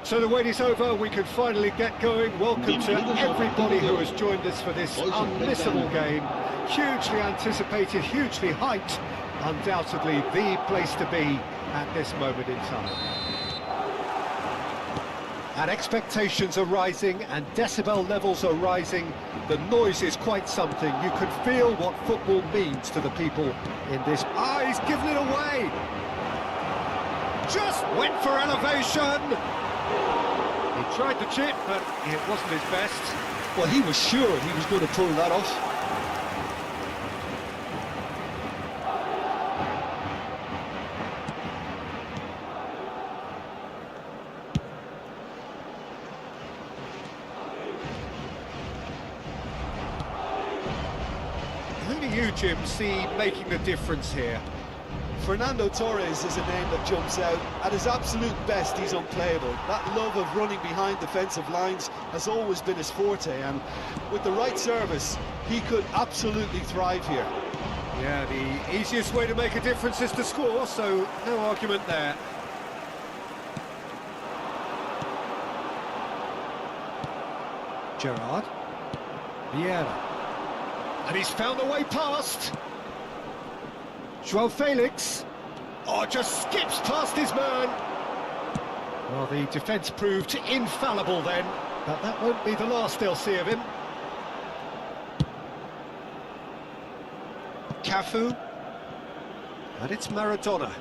So the wait is over, we can finally get going. Welcome to everybody who has joined us for this unmissable game. Hugely anticipated, hugely hyped, undoubtedly the place to be at this moment in time. And expectations are rising and decibel levels are rising. The noise is quite something. You can feel what football means to the people in this. Ah, he's given it away! Just went for elevation! He tried to chip, but it wasn't his best. Well, he was sure he was going to pull that off. Who do you, Jim, see making the difference here? Fernando Torres is a name that jumps out. At his absolute best, he's unplayable. That love of running behind defensive lines has always been his forte, and with the right service, he could absolutely thrive here. Yeah, the easiest way to make a difference is to score, so no argument there. Gerrard. Vieira. And he's found a way past. Joao Felix. Oh, just skips past his man. Well, the defence proved infallible then, but that won't be the last they'll see of him. Cafu. And it's Maradona.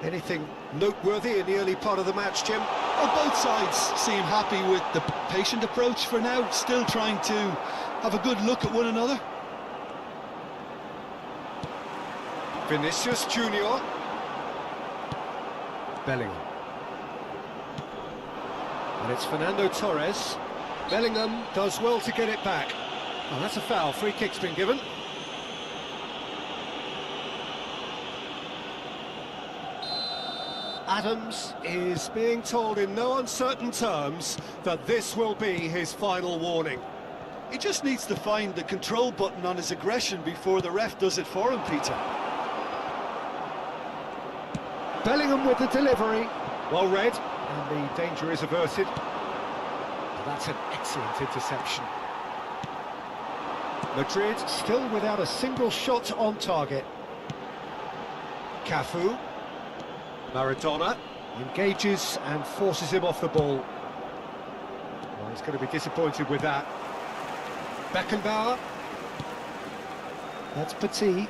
Anything noteworthy in the early part of the match, Jim? Well, both sides seem happy with the patient approach for now, still trying to have a good look at one another. Vinicius Junior. Bellingham. And it's Fernando Torres. Bellingham does well to get it back. Oh, that's a foul. Free kick's been given. Adams is being told in no uncertain terms that this will be his final warning. He just needs to find the control button on his aggression before the ref does it for him, Peter. Bellingham with the delivery, well read, and the danger is averted. That's an excellent interception. Madrid still without a single shot on target. Cafu. Maradona engages and forces him off the ball. Well, he's going to be disappointed with that. Beckenbauer. That's Petit.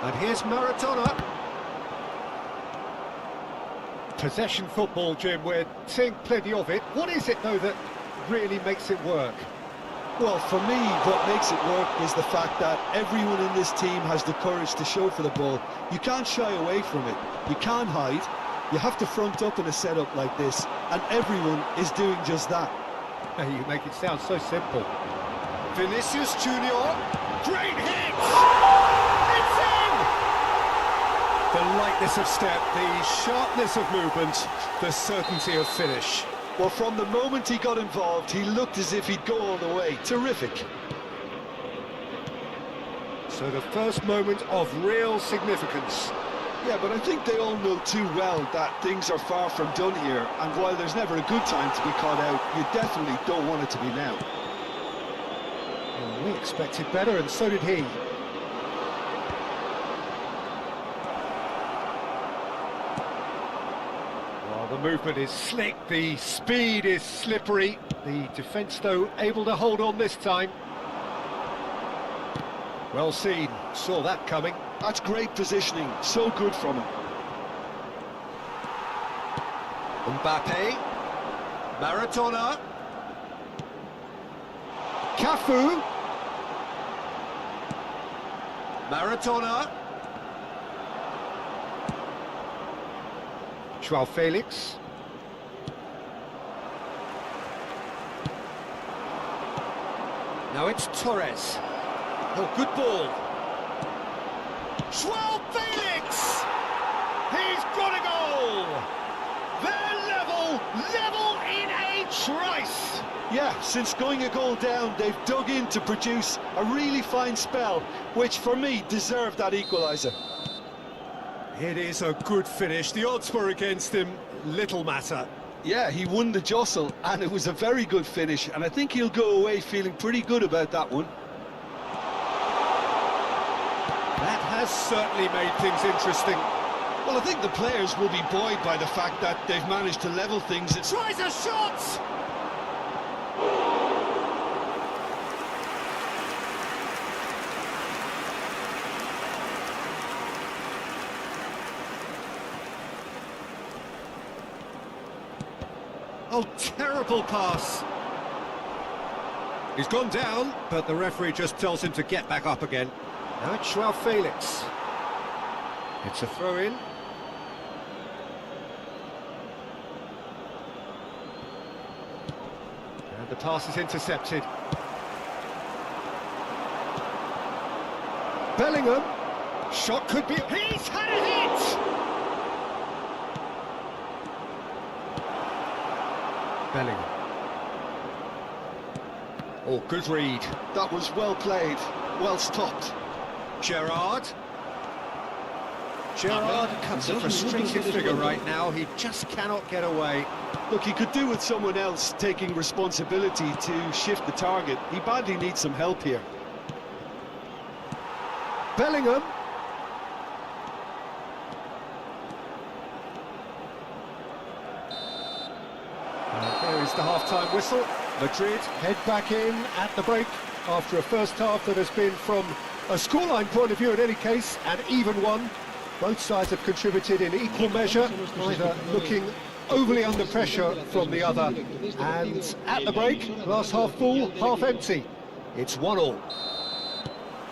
And here's Maradona. Possession football, Jim, we're seeing plenty of it. What is it, though, that really makes it work? Well, for me, what makes it work is the fact that everyone in this team has the courage to show for the ball. You can't shy away from it. You can't hide. You have to front up in a setup like this, and everyone is doing just that. Hey, you make it sound so simple. Vinicius Junior. Great hit! It's in! The lightness of step, the sharpness of movement, the certainty of finish. Well, from the moment he got involved, he looked as if he'd go all the way. Terrific. So the first moment of real significance. Yeah, but I think they all know too well that things are far from done here, and while there's never a good time to be caught out, you definitely don't want it to be now. Well, we expected better, and so did he. Well, the movement is slick, the speed is slippery. The defence, though, able to hold on this time. Well seen, saw that coming. That's great positioning, so good from him. Mbappe, Maradona, Cafu, Maradona, Joao Felix. Now it's Torres. Oh, good ball. Joao Felix! He's got a goal! They're level in a trice! Yeah, since going a goal down, they've dug in to produce a really fine spell, which for me deserved that equaliser. It is a good finish. The odds were against him. Little matter. Yeah, he won the jostle, and it was a very good finish, and I think he'll go away feeling pretty good about that one. That has certainly made things interesting. Well, I think the players will be buoyed by the fact that they've managed to level things. Tries a shot! Oh, terrible pass. He's gone down, but the referee just tells him to get back up again. Now it's Joao Felix. It's a throw-in. And the pass is intercepted. Bellingham. Shot could be... He's had a hit! Bellingham. Oh, good read. That was well played, well stopped. Gerrard cuts a frustrated figure right now. He just cannot get away. Look, he could do with someone else taking responsibility to shift the target. He badly needs some help here. Bellingham. There is the half-time whistle. Madrid head back in at the break after a first half that has been, from a scoreline point of view in any case, an even one. Both sides have contributed in equal measure, neither looking overly under pressure from the other. And at the break, glass half full, half empty. It's 1-1.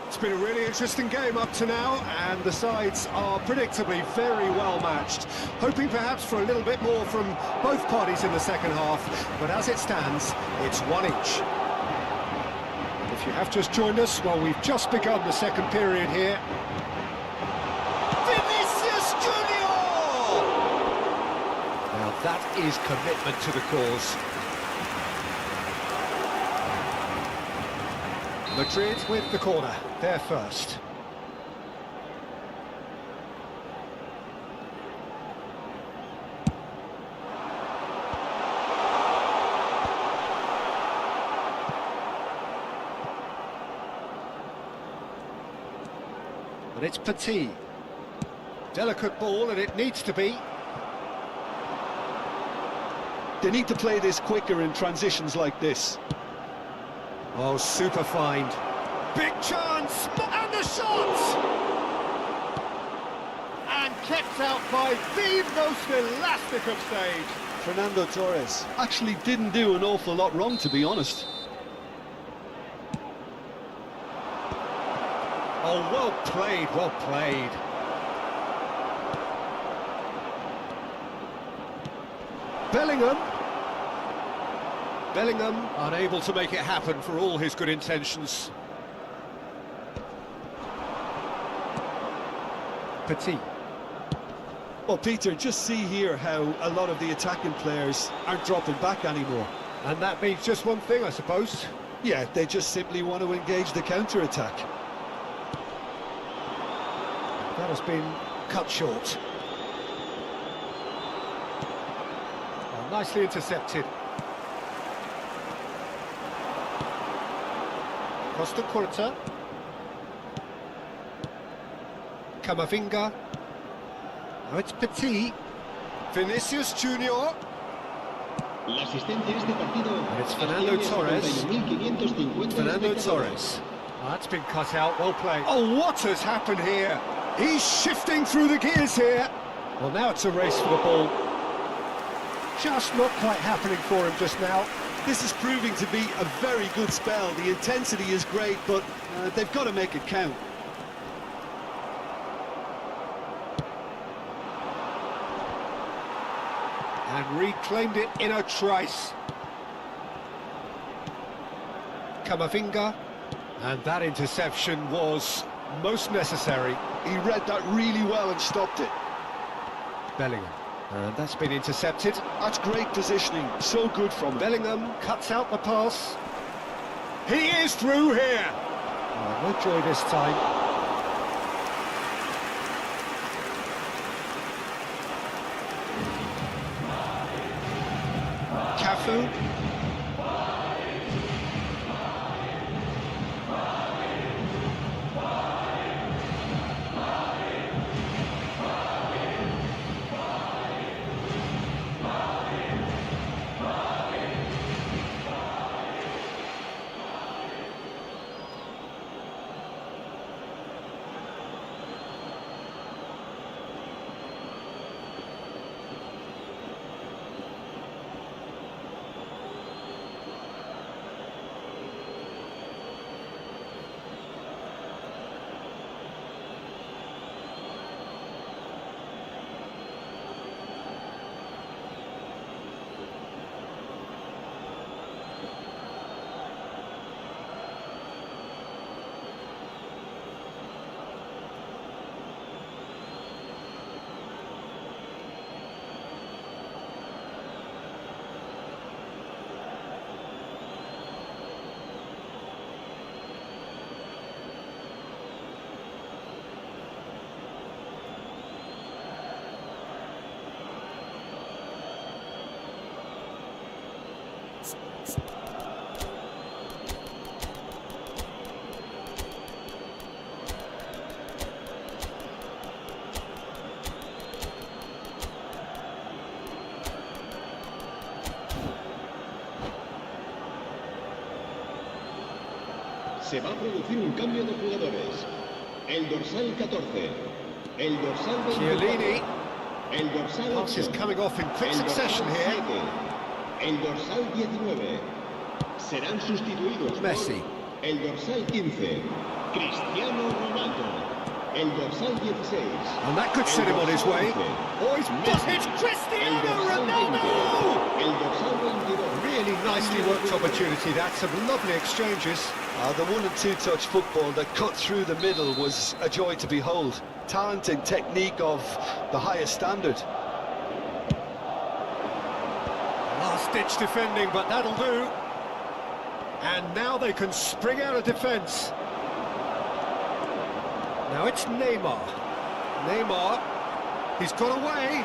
It's been a really interesting game up to now, and the sides are predictably very well matched. Hoping perhaps for a little bit more from both parties in the second half, but as it stands, it's 1 each. If you have just joined us, well, we've just begun the second period here. Vinicius Junior! Now that is commitment to the cause. Madrid with the corner, they're first. And it's Petit. Delicate ball, and it needs to be. They need to play this quicker in transitions like this. Oh, super find. Big chance! And the shot! And kept out by the most elastic of stage. Fernando Torres actually didn't do an awful lot wrong, to be honest. Oh, well played, well played. Bellingham unable to make it happen for all his good intentions. Petit. Well, Peter, just see here how a lot of the attacking players aren't dropping back anymore. And that means just one thing, I suppose. Yeah, they just simply want to engage the counter-attack. That has been cut short. Oh, nicely intercepted. Costa Curta. Camavinga. Now it's Petit. Vinicius Junior. And it's Fernando Torres. Fernando Torres. Oh, that's been cut out, well played. Oh, what has happened here? He's shifting through the gears here. Well, now it's a race for the ball. Just not quite happening for him just now. This is proving to be a very good spell. The intensity is great, but they've got to make it count. And reclaimed it in a trice. Kamavinga. And that interception was most necessary. He read that really well and stopped it. Bellingham. And that's been intercepted. That's great positioning, so good from him. Bellingham cuts out the pass. He is through here. Oh, no joy this time. Cafu. Se va a producir un cambio de jugadores. El dorsal 14, el dorsal 22, Chiellini. el dorsal Passes 8, coming off in quick el succession dorsal here. 7, el dorsal 19. Serán sustituidos Messi. por el dorsal 15, Cristiano Ronaldo. El dorsal 16. And that could set him on his way. Oh, he's busted Cristiano Ronaldo! El dorsal 22. Really nicely worked opportunity. That's some lovely exchanges. The one and two touch football that cut through the middle was a joy to behold. Talent and technique of the highest standard. Last-ditch defending, but that'll do. And now they can spring out of defence. Now it's Neymar. Neymar, he's got away.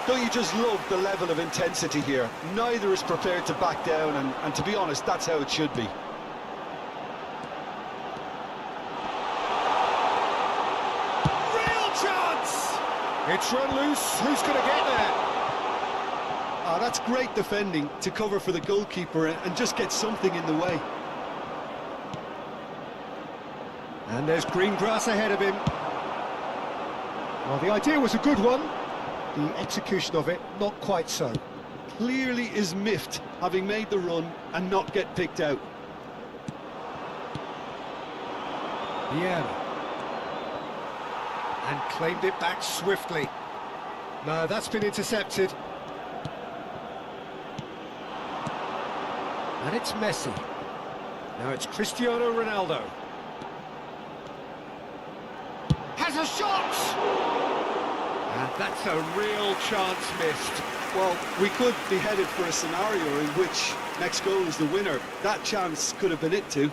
Don't you just love the level of intensity here? Neither is prepared to back down, and to be honest, that's how it should be. Real chance! It's run loose. Who's going to get there? That's great defending to cover for the goalkeeper and just get something in the way. And there's green grass ahead of him. Well, the idea was a good one. The execution of it, not quite so. Clearly is miffed, having made the run and not get picked out. Vieira. And claimed it back swiftly. No, that's been intercepted. And it's Messi. Now it's Cristiano Ronaldo. Has a shot! And that's a real chance missed. Well, we could be headed for a scenario in which next goal is the winner. That chance could have been it too.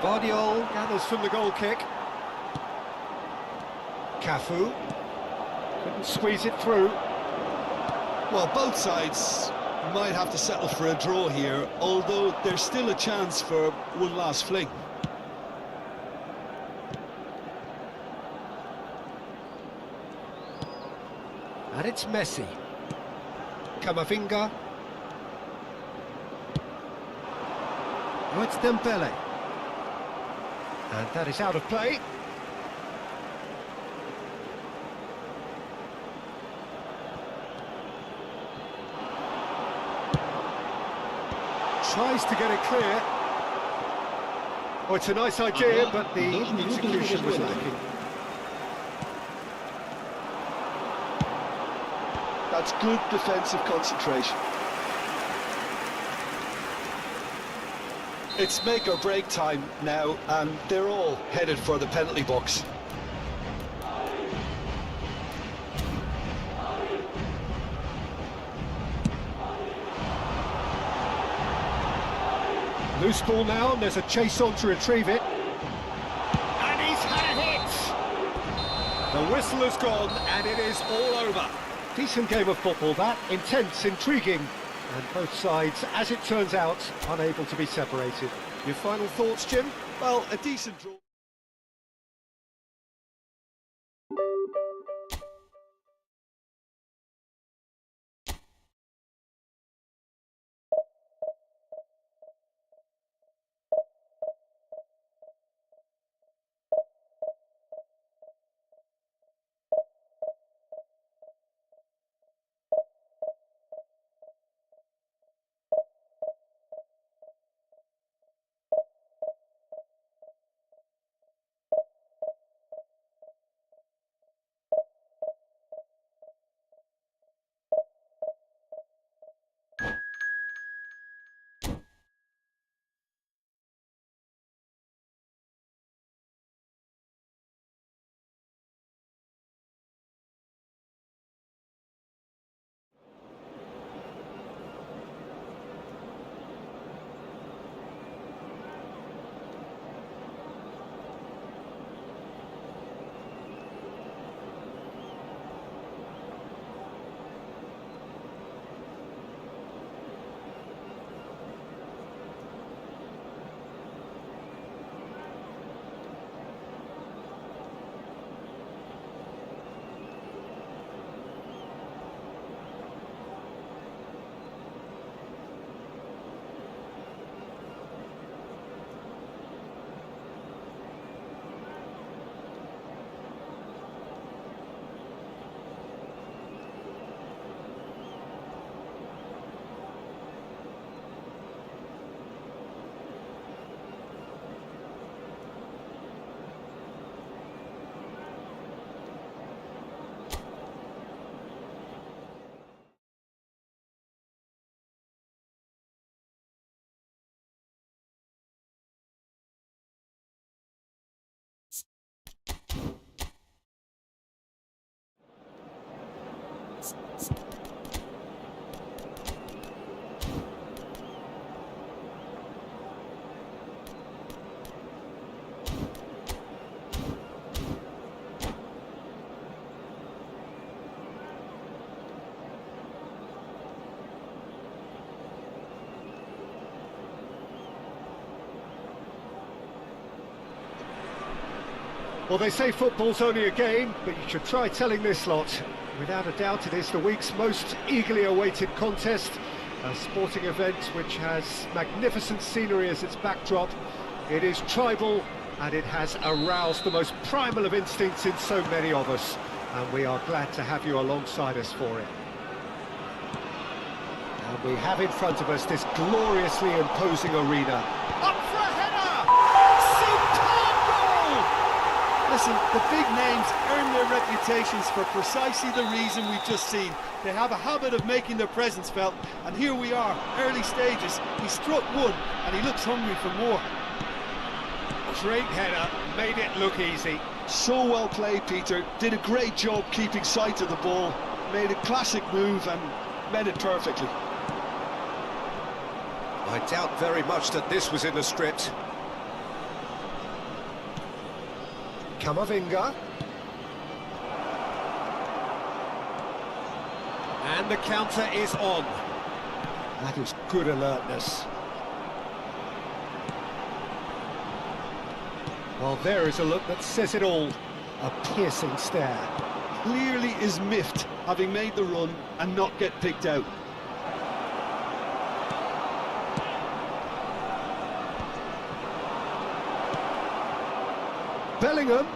Guardiola gathers from the goal kick. Cafu couldn't squeeze it through. Well, both sides might have to settle for a draw here, although there's still a chance for one last fling. And it's Messi. Kamavinga. Now it's Dembele. And that is out of play. Tries to get it clear. Oh, it's a nice idea, but the execution was lacking. That's good defensive concentration. It's make or break time now, and they're all headed for the penalty box. Loose ball now, and there's a chase on to retrieve it. And he's had a hit! The whistle has gone, and it is all over. Decent game of football, that. Intense, intriguing, and both sides, as it turns out, unable to be separated. Your final thoughts, Jim? Well, a decent draw. Well, they say football's only a game, but you should try telling this lot. Without a doubt, it is the week's most eagerly awaited contest, a sporting event which has magnificent scenery as its backdrop. It is tribal, and it has aroused the most primal of instincts in so many of us, and we are glad to have you alongside us for it. And we have in front of us this gloriously imposing arena. Up for a header! Superb goal! Listen, the big names earn their reputations for precisely the reason we've just seen. They have a habit of making their presence felt, and here we are, early stages. He struck one, and he looks hungry for more. Great header, made it look easy. So well played, Peter. Did a great job keeping sight of the ball. Made a classic move and met it perfectly. I doubt very much that this was in the script. Kamavinga. And the counter is on. That is good alertness. Well, there is a look that says it all. A piercing stare. Clearly is miffed, having made the run and not get picked out. Bellingham.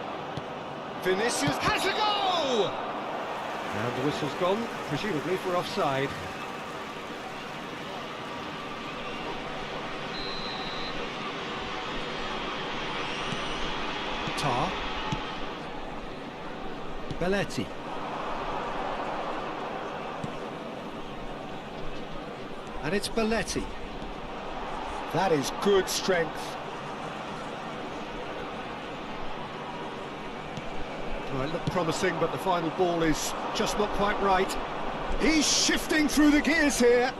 Vinicius has a goal! And the whistle's gone, presumably for offside. Tar. Belletti. And it's Belletti. That is good strength. Well, it looked promising, but the final ball is just not quite right. He's shifting through the gears here.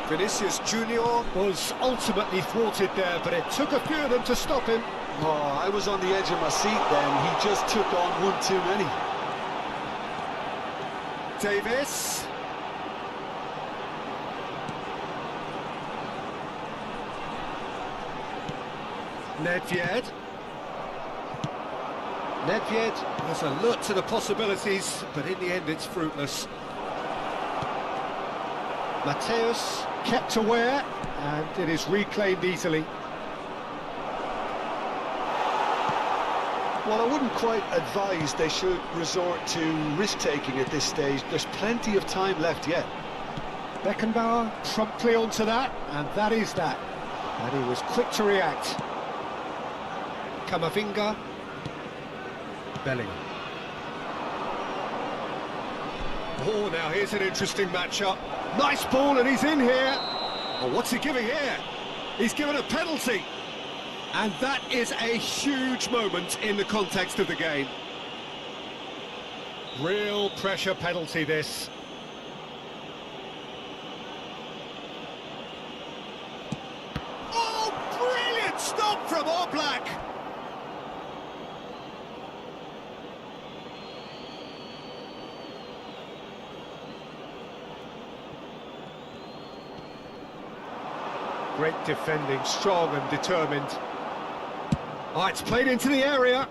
Vinicius Junior was ultimately thwarted there, but it took a few of them to stop him. Oh, I was on the edge of my seat then. He just took on one too many. Davis. Nedved. Nedved has alert to the possibilities, but in the end it's fruitless. Mateus kept aware, and it is reclaimed easily. Well, I wouldn't quite advise they should resort to risk-taking at this stage. There's plenty of time left yet. Beckenbauer promptly onto that, and that is that. And he was quick to react. Camavinga. Bellingham. Oh, now here's an interesting matchup. Nice ball, and he's in here. Oh, what's he giving here? He's given a penalty. And that is a huge moment in the context of the game. Real pressure penalty, this. Oh, brilliant stop from Oblak. Great defending, strong and determined. Oh, it's played into the area.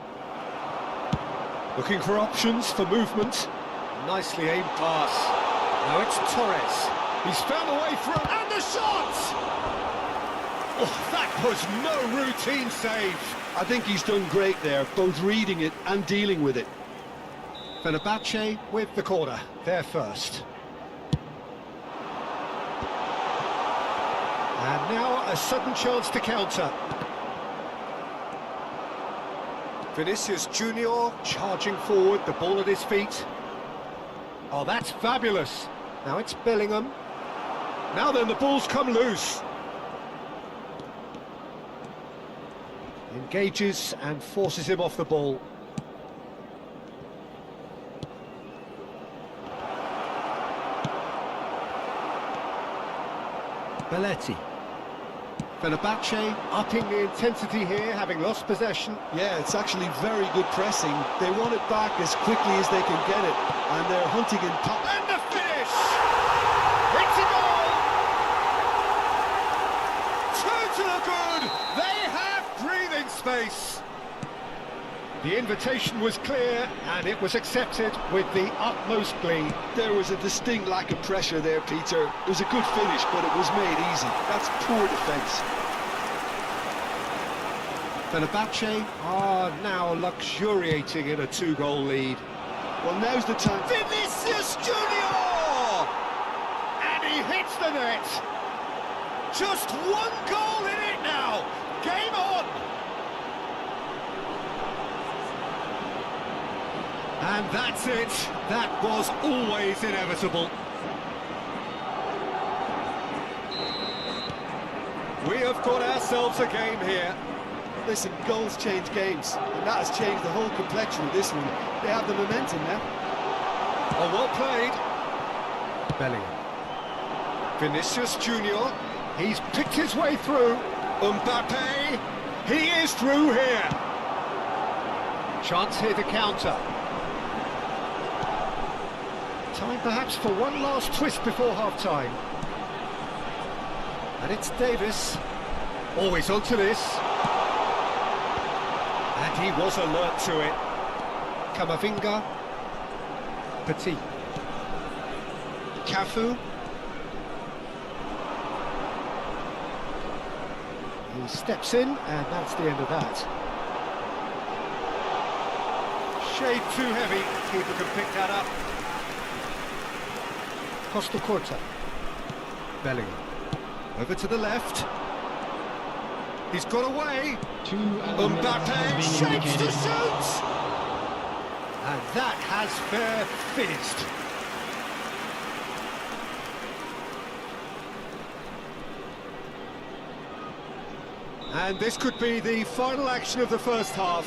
Looking for options for movement. Nicely aimed pass. Now it's Torres. He's found a way through, and the shot! Oh, that was no routine save. I think he's done great there, both reading it and dealing with it. Fenerbahce with the corner, there first. And now a sudden chance to counter. Vinicius Junior charging forward, the ball at his feet. Oh, that's fabulous. Now it's Bellingham. Now then, the ball's come loose. Engages and forces him off the ball. Belletti. Fenerbahce upping the intensity here, having lost possession. Yeah, it's actually very good pressing. They want it back as quickly as they can get it, and they're hunting in top. And the finish! It's a goal! Two to the good! They have breathing space! The invitation was clear, and it was accepted with the utmost glee. There was a distinct lack of pressure there, Peter. It was a good finish, but it was made easy. That's poor defence. Fenerbahce are now luxuriating in a two-goal lead. Well, now's the time. Vinicius Junior! And he hits the net. Just one goal in it now. Game on! And that's it. That was always inevitable. We have got ourselves a game here. Listen, goals change games, and that has changed the whole complexion of this one. They have the momentum now. Oh, well played. Bellingham. Vinicius Junior. He's picked his way through. Mbappe. He is through here. Chance here to counter. Time perhaps for one last twist before half-time. And it's Davis. Always onto this. And he was alert to it. Camavinga. Petit. Cafu. He steps in, and that's the end of that. Shade too heavy. Keeper can pick that up. Costa Corta. Bellingham. Over to the left. He's got away. Mbappe Shapes to shoot. And that has fair fizzed. And this could be the final action of the first half.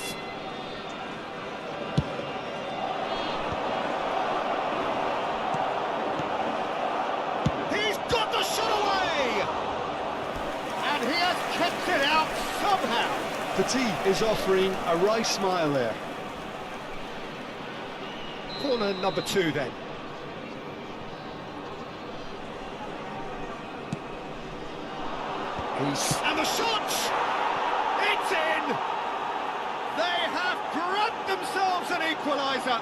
He's got the shot away! And he has kept it out somehow. Petit is offering a wry smile there. Corner number 2 then. And the shot! It's in! They have grabbed themselves an equaliser.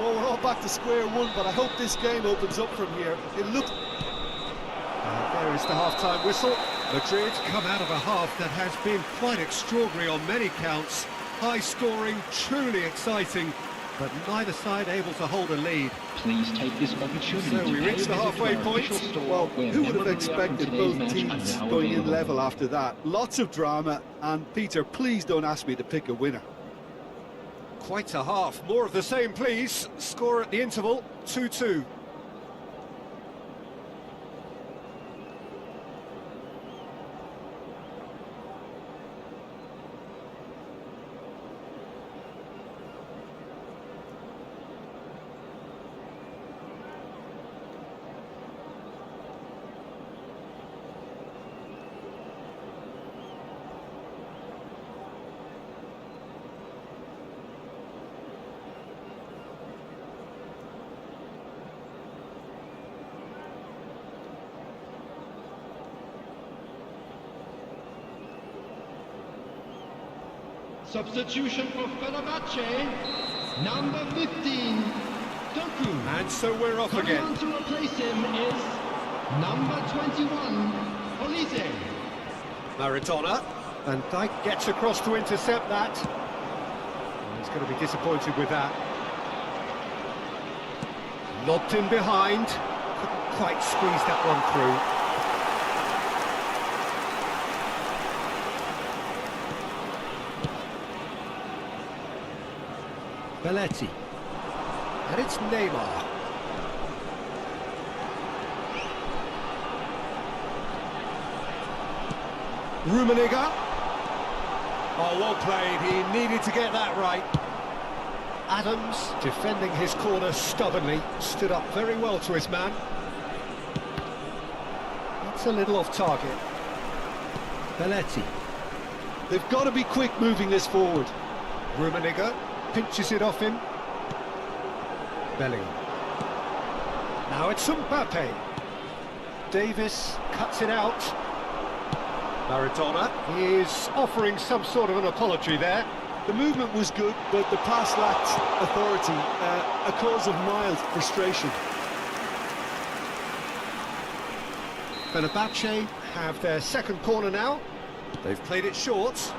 Well, we're all back to square one, but I hope this game opens up from here. It looks... There is the half-time whistle. Madrid come out of a half that has been quite extraordinary on many counts. High-scoring, truly exciting, but neither side able to hold a lead. Please take this opportunity So we reach the halfway point. Well, who would have expected both teams going in level after that? Lots of drama, and Peter, please don't ask me to pick a winner. Quite a half. More of the same, please. Score at the interval, 2-2. Substitution for Fenerbahce, number 15, Doku. And so we're off Coming again. on to replace him is number 21, Olise. Maradona. And Dijk gets across to intercept that. He's going to be disappointed with that. Lobbed in behind. Couldn't quite squeeze that one through. Belletti. And it's Neymar. Rummenigge. Oh, well played. He needed to get that right. Adams, defending his corner stubbornly, stood up very well to his man. That's a little off target. Belletti. They've got to be quick moving this forward. Rummenigge pinches it off him. Bellingham. Now it's Mbappe. Davis cuts it out. Maradona is offering some sort of an apology there. The movement was good, but the pass lacked authority, a cause of mild frustration. Fenerbahce have their second corner now. They've played it short.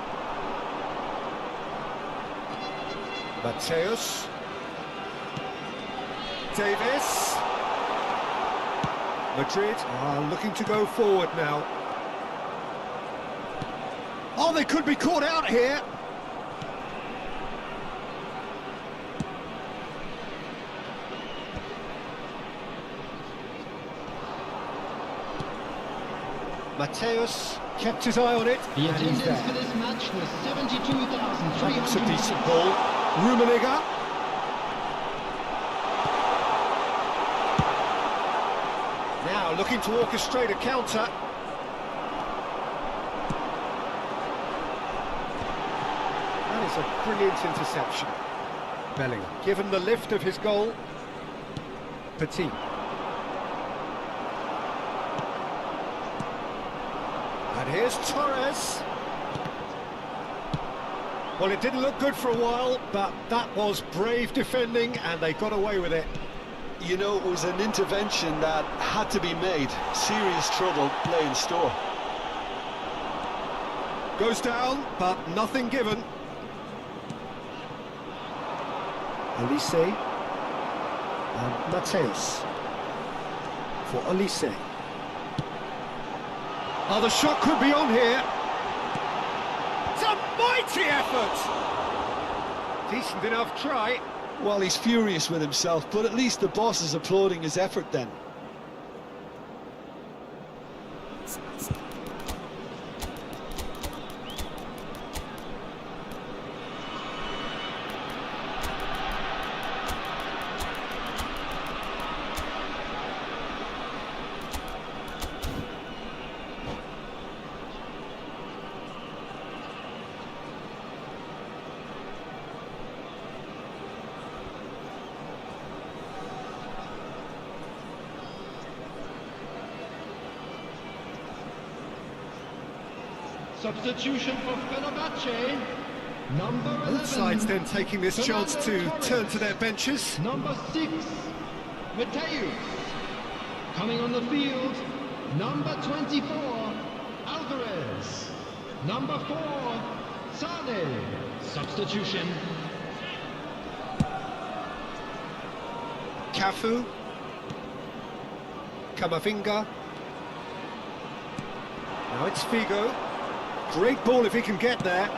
Mateus. Davis. Madrid are looking to go forward now. Oh, they could be caught out here. Mateus kept his eye on it. The and he's attendance there. for this match was 72,300. That's a decent ball. Rummenigge. Now looking to orchestrate a counter. That is a brilliant interception. Bellingham, given the lift of his goal. Petit. And here's Torres. Well, it didn't look good for a while, but that was brave defending, and they got away with it. You know, it was an intervention that had to be made. Serious trouble lay in store. Goes down, but nothing given. Olise and Mateus for Olise. Oh, the shot could be on here. a mighty effort! Decent enough try. Well, he's furious with himself, but at least the boss is applauding his effort then. Substitution for Fenerbahce. Number 11. Both sides then taking this chance to turn to their benches. Number 6, Mateus. Coming on the field, number 24, Alvarez. Number 4, Sane. Substitution. Cafu. Camavinga. Now it's Figo. Great ball if he can get there.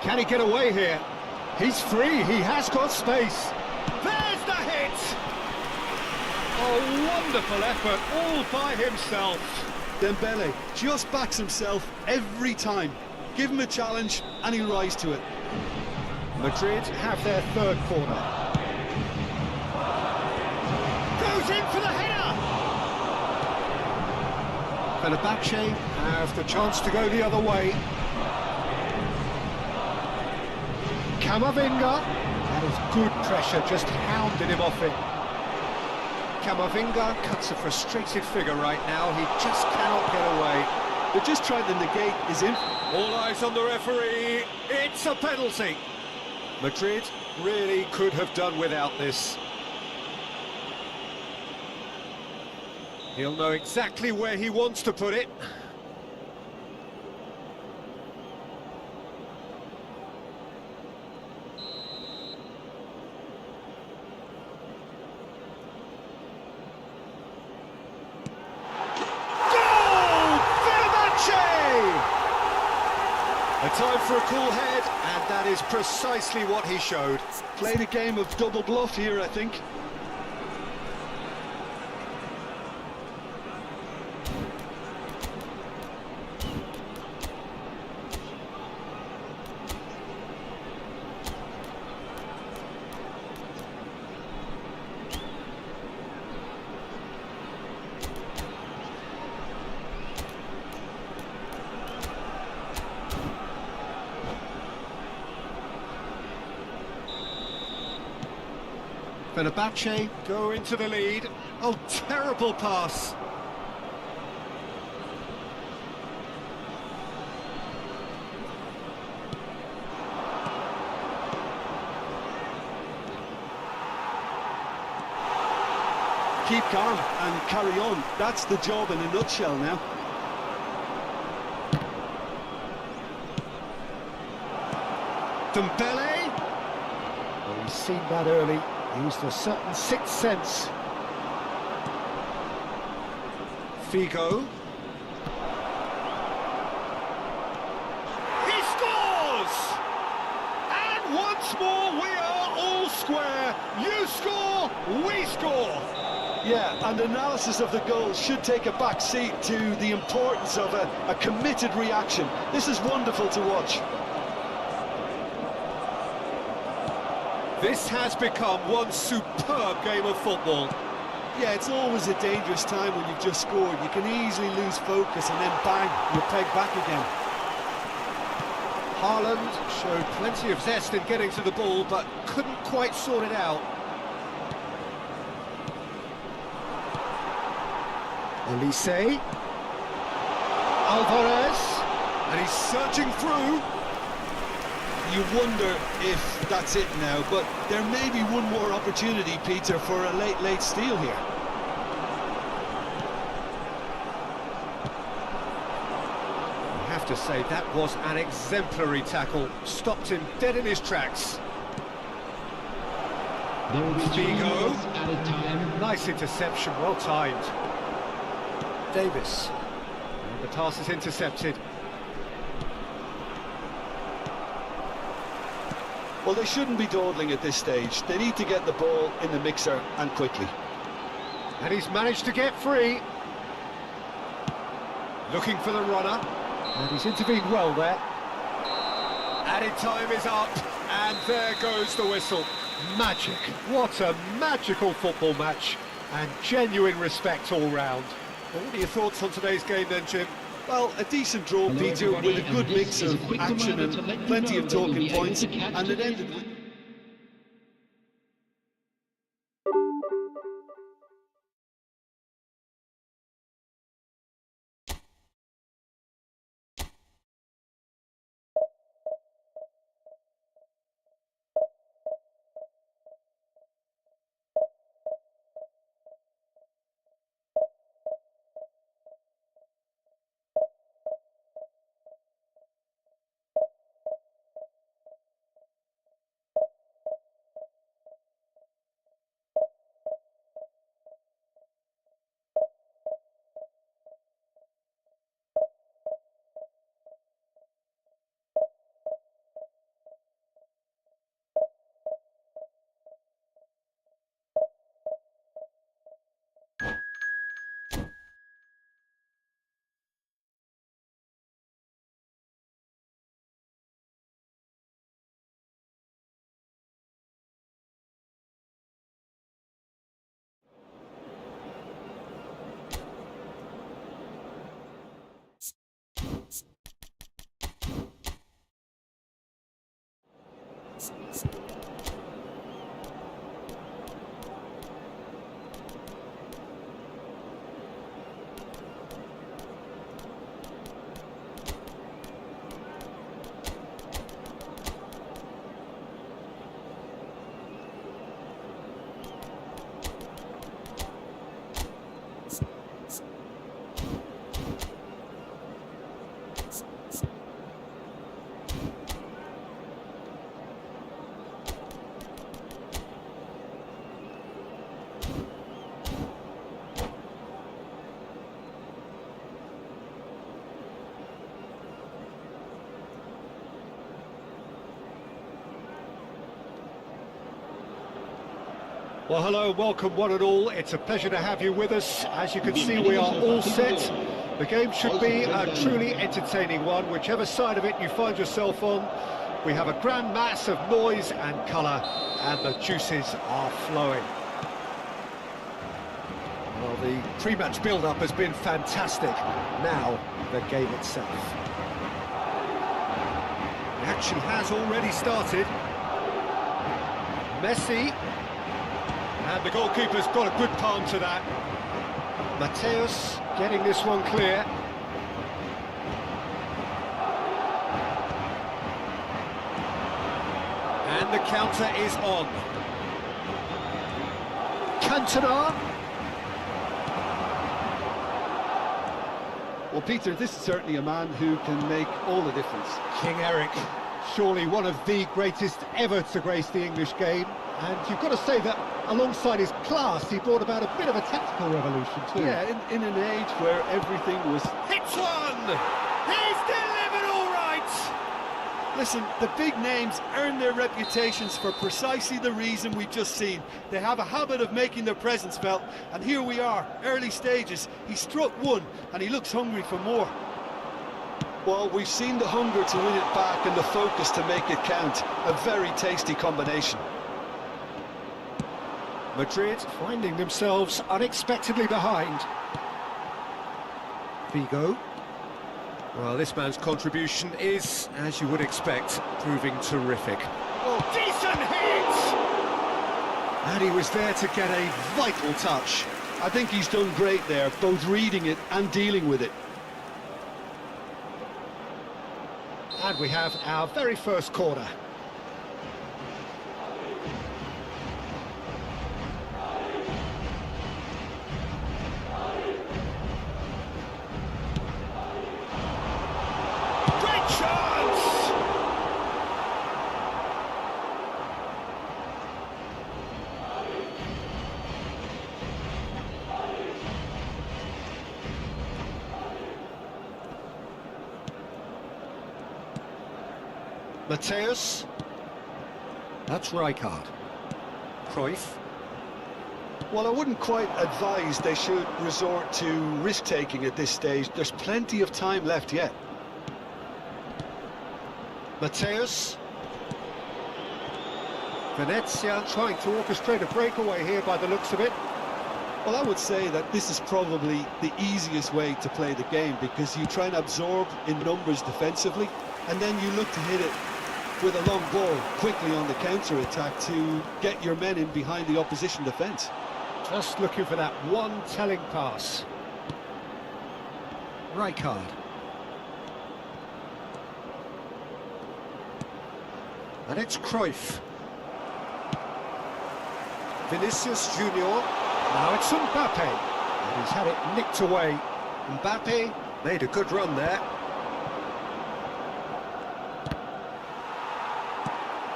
Can he get away here? He's free, he has got space. There's the hit! A wonderful effort, all by himself. Dembele just backs himself every time. Give him a challenge and he'll rise to it. Madrid have their third corner. Goes in for the header! Fenerbahce have the chance to go the other way. Camavinga, that is good pressure, just hounded him off it. Camavinga cuts a frustrated figure right now, he just cannot get away. They're just trying to negate his influence. All eyes on the referee, it's a penalty. Madrid really could have done without this. He'll know exactly where he wants to put it. Goal! Fenerbahce! A time for a cool head, and that is precisely what he showed. Played a game of double bluff here, I think. Fenerbahce go into the lead. Oh, terrible pass. Keep calm and carry on. That's the job in a nutshell now. Dembele. Well, he's seen that early. Used a certain sixth sense. Figo. He scores! And once more we are all square. You score, we score. Yeah, and analysis of the goal should take a back seat to the importance of a committed reaction. This is wonderful to watch. This has become one superb game of football. Yeah, it's always a dangerous time when you've just scored. You can easily lose focus and then bang, you're pegged back again. Haaland showed plenty of zest in getting to the ball, but couldn't quite sort it out. Elise. Alvarez. And he's surging through. You wonder if that's it now, but there may be one more opportunity, Peter, for a late steal here. I have to say, that was an exemplary tackle. Stopped him dead in his tracks. There will be 2 Figo. minutes added time. Nice interception, well timed. Davis. And the pass is intercepted. Well, they shouldn't be dawdling at this stage. They need to get the ball in the mixer and quickly. And he's managed to get free. Looking for the runner. And he's intervened well there. Added time is up. And there goes the whistle. Magic. What a magical football match. And genuine respect all round. What are your thoughts on today's game then, Jim? Well, a decent draw, Peter, with a good mix of action and plenty of talking points, and it ended with... Well, hello, welcome one and all. It's a pleasure to have you with us. As you can see, we are all set. The game should be a truly entertaining one, whichever side of it you find yourself on. We have a grand mass of noise and colour, and the juices are flowing. Well, the pre-match build-up has been fantastic. Now, the game itself. The action has already started. Messi. And the goalkeeper's got a good palm to that. Mateus getting this one clear. And the counter is on. Cantona. Well, Peter, this is certainly a man who can make all the difference. King Eric, surely one of the greatest ever to grace the English game. And you've got to say that alongside his class, he brought about a bit of a tactical revolution too. Yeah, in an age where everything was... Hits one! He's delivered all right! Listen, the big names earn their reputations for precisely the reason we've just seen. They have a habit of making their presence felt, and here we are, early stages. He struck one, and he looks hungry for more. Well, we've seen the hunger to win it back and the focus to make it count. A very tasty combination. Madrid finding themselves unexpectedly behind. Vigo. Well, this man's contribution is, as you would expect, proving terrific. Oh, decent hit! And he was there to get a vital touch. I think he's done great there, both reading it and dealing with it. And we have our very first corner. Mateus. That's Rijkaard. Cruyff. Well, I wouldn't quite advise they should resort to risk-taking at this stage. There's plenty of time left yet. Mateus. Venezia trying to orchestrate a breakaway here by the looks of it. Well, I would say that this is probably the easiest way to play the game, because you try and absorb in numbers defensively, and then you look to hit it with a long ball quickly on the counter-attack to get your men in behind the opposition defence. Just looking for that one telling pass. Rijkaard. And it's Cruyff. Vinicius Junior. Now it's Mbappe. And he's had it nicked away. Mbappe made a good run there.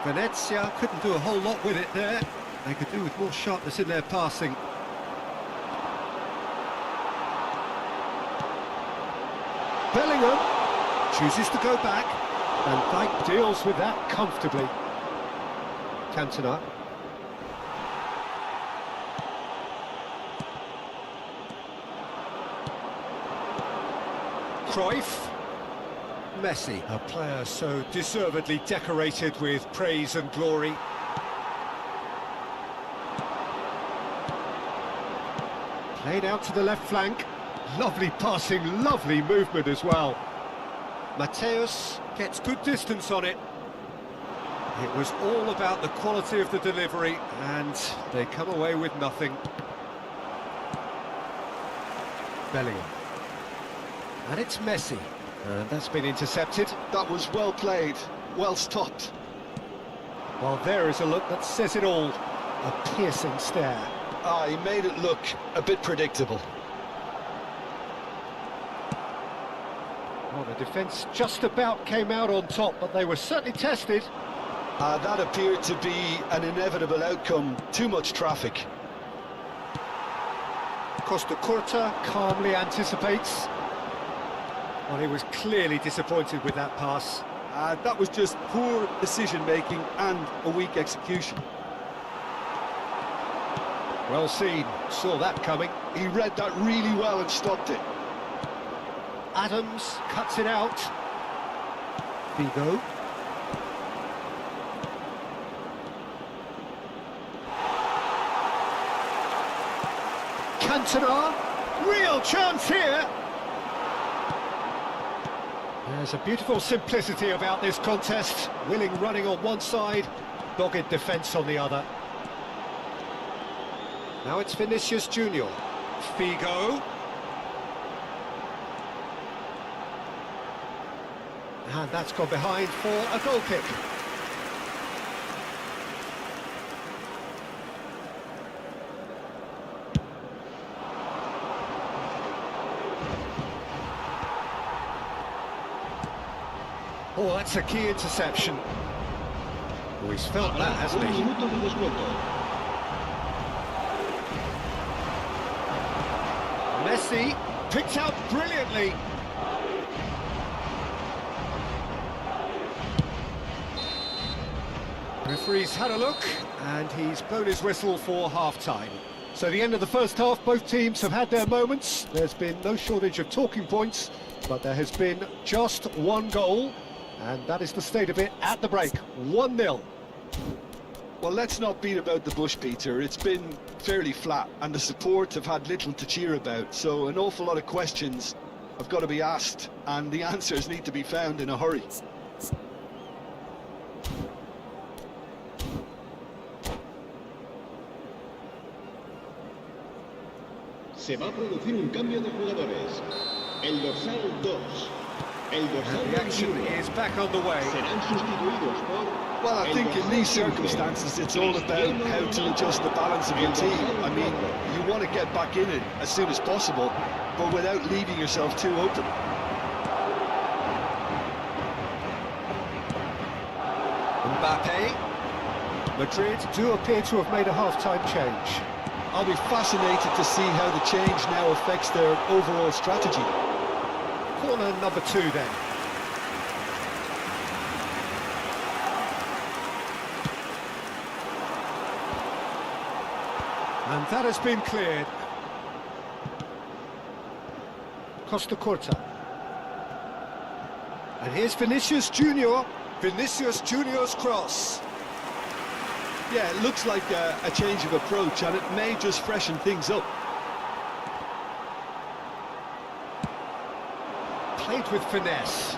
Venezia couldn't do a whole lot with it there. They could do with more sharpness in their passing. Bellingham chooses to go back, and Dijk deals with that comfortably. Cantona. Cruyff. Messi, a player so deservedly decorated with praise and glory. Played out to the left flank. Lovely passing, lovely movement as well. Mateus gets good distance on it. It was all about the quality of the delivery, and they come away with nothing. Bellingham. And it's Messi. And that's been intercepted. That was well played, well stopped. Well, there is a look that says it all. A piercing stare. He made it look a bit predictable. Well, the defence just about came out on top, but they were certainly tested. That appeared to be an inevitable outcome. Too much traffic. Costa Curta calmly anticipates. Well, he was clearly disappointed with that pass. That was just poor decision-making and a weak execution. Well seen, saw that coming. He read that really well and stopped it. Adams cuts it out. Figo. Cantona, real chance here. There's a beautiful simplicity about this contest. Willing running on one side, dogged defence on the other. Now it's Vinicius Junior. Figo. And that's gone behind for a goal kick. Oh, that's a key interception. Oh, he's felt that, hasn't he? Messi picked out brilliantly. Referee's had a look, and he's blown his whistle for half-time. So the end of the first half, both teams have had their moments. There's been no shortage of talking points, but there has been just one goal, and that is the state of it at the break. 1-0. Well, let's not beat about the bush, Peter. It's been fairly flat, and the support have had little to cheer about, so an awful lot of questions have got to be asked, and the answers need to be found in a hurry. Se va a producir un cambio de jugadores. El dorsal 2. El dorsal The action 21. is back on the way. Serán sustituidos por... Well, I el think in dorsal these 5. circumstances it's all about how to adjust the balance of your team. I mean, you want to get back in it as soon as possible, but without leaving yourself too open. Mbappe. Madrid do appear to have made a half-time change. I'll be fascinated to see how the change now affects their overall strategy. Corner number 2 then. And that has been cleared. Costa Corta. And here's Vinicius Junior. Vinicius Junior's cross. Yeah, it looks like a change of approach, and it may just freshen things up. Played with finesse.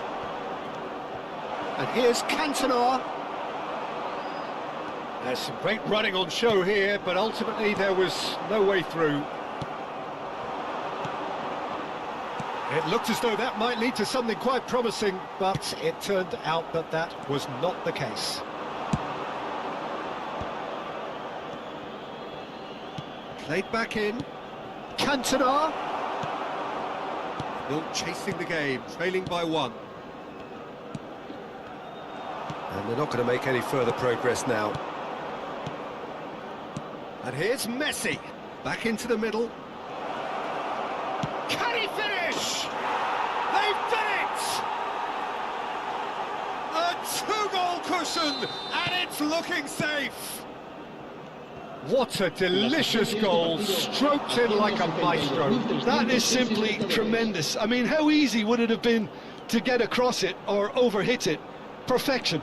And here's Cantona. There's some great running on show here, but ultimately there was no way through. It looked as though that might lead to something quite promising, but it turned out that that was not the case. Played back in. Cantona. Still chasing the game, trailing by 1. And they're not going to make any further progress now. And here's Messi, back into the middle. Can he finish? They've done it! A 2-goal cushion, and it's looking safe. What a delicious goal, stroked in like a maestro. That is simply tremendous. I mean, how easy would it have been to get across it or overhit it? Perfection.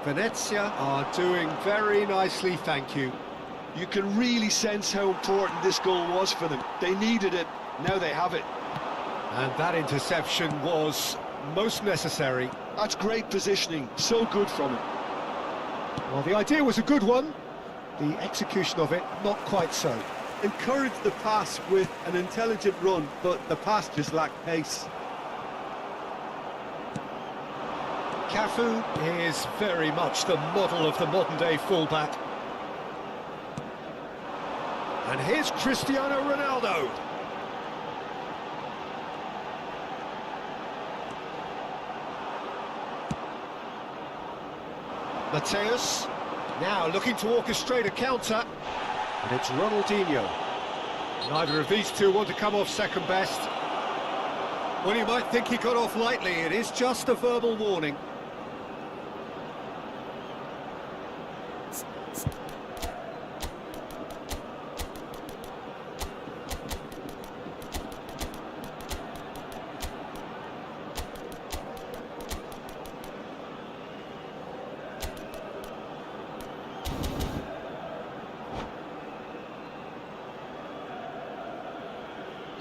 Venezia are doing very nicely, thank you. You can really sense how important this goal was for them. They needed it, now they have it. And that interception was most necessary. That's great positioning, so good from him. Well, the idea was a good one, the execution of it not quite so. Encouraged the pass with an intelligent run, but the pass just lacked pace. Cafu is very much the model of the modern-day fullback. And here's Cristiano Ronaldo. Mateus, now looking to orchestrate a counter. And it's Ronaldinho. Neither of these two want to come off second best. Well, you might think he got off lightly. It is just a verbal warning.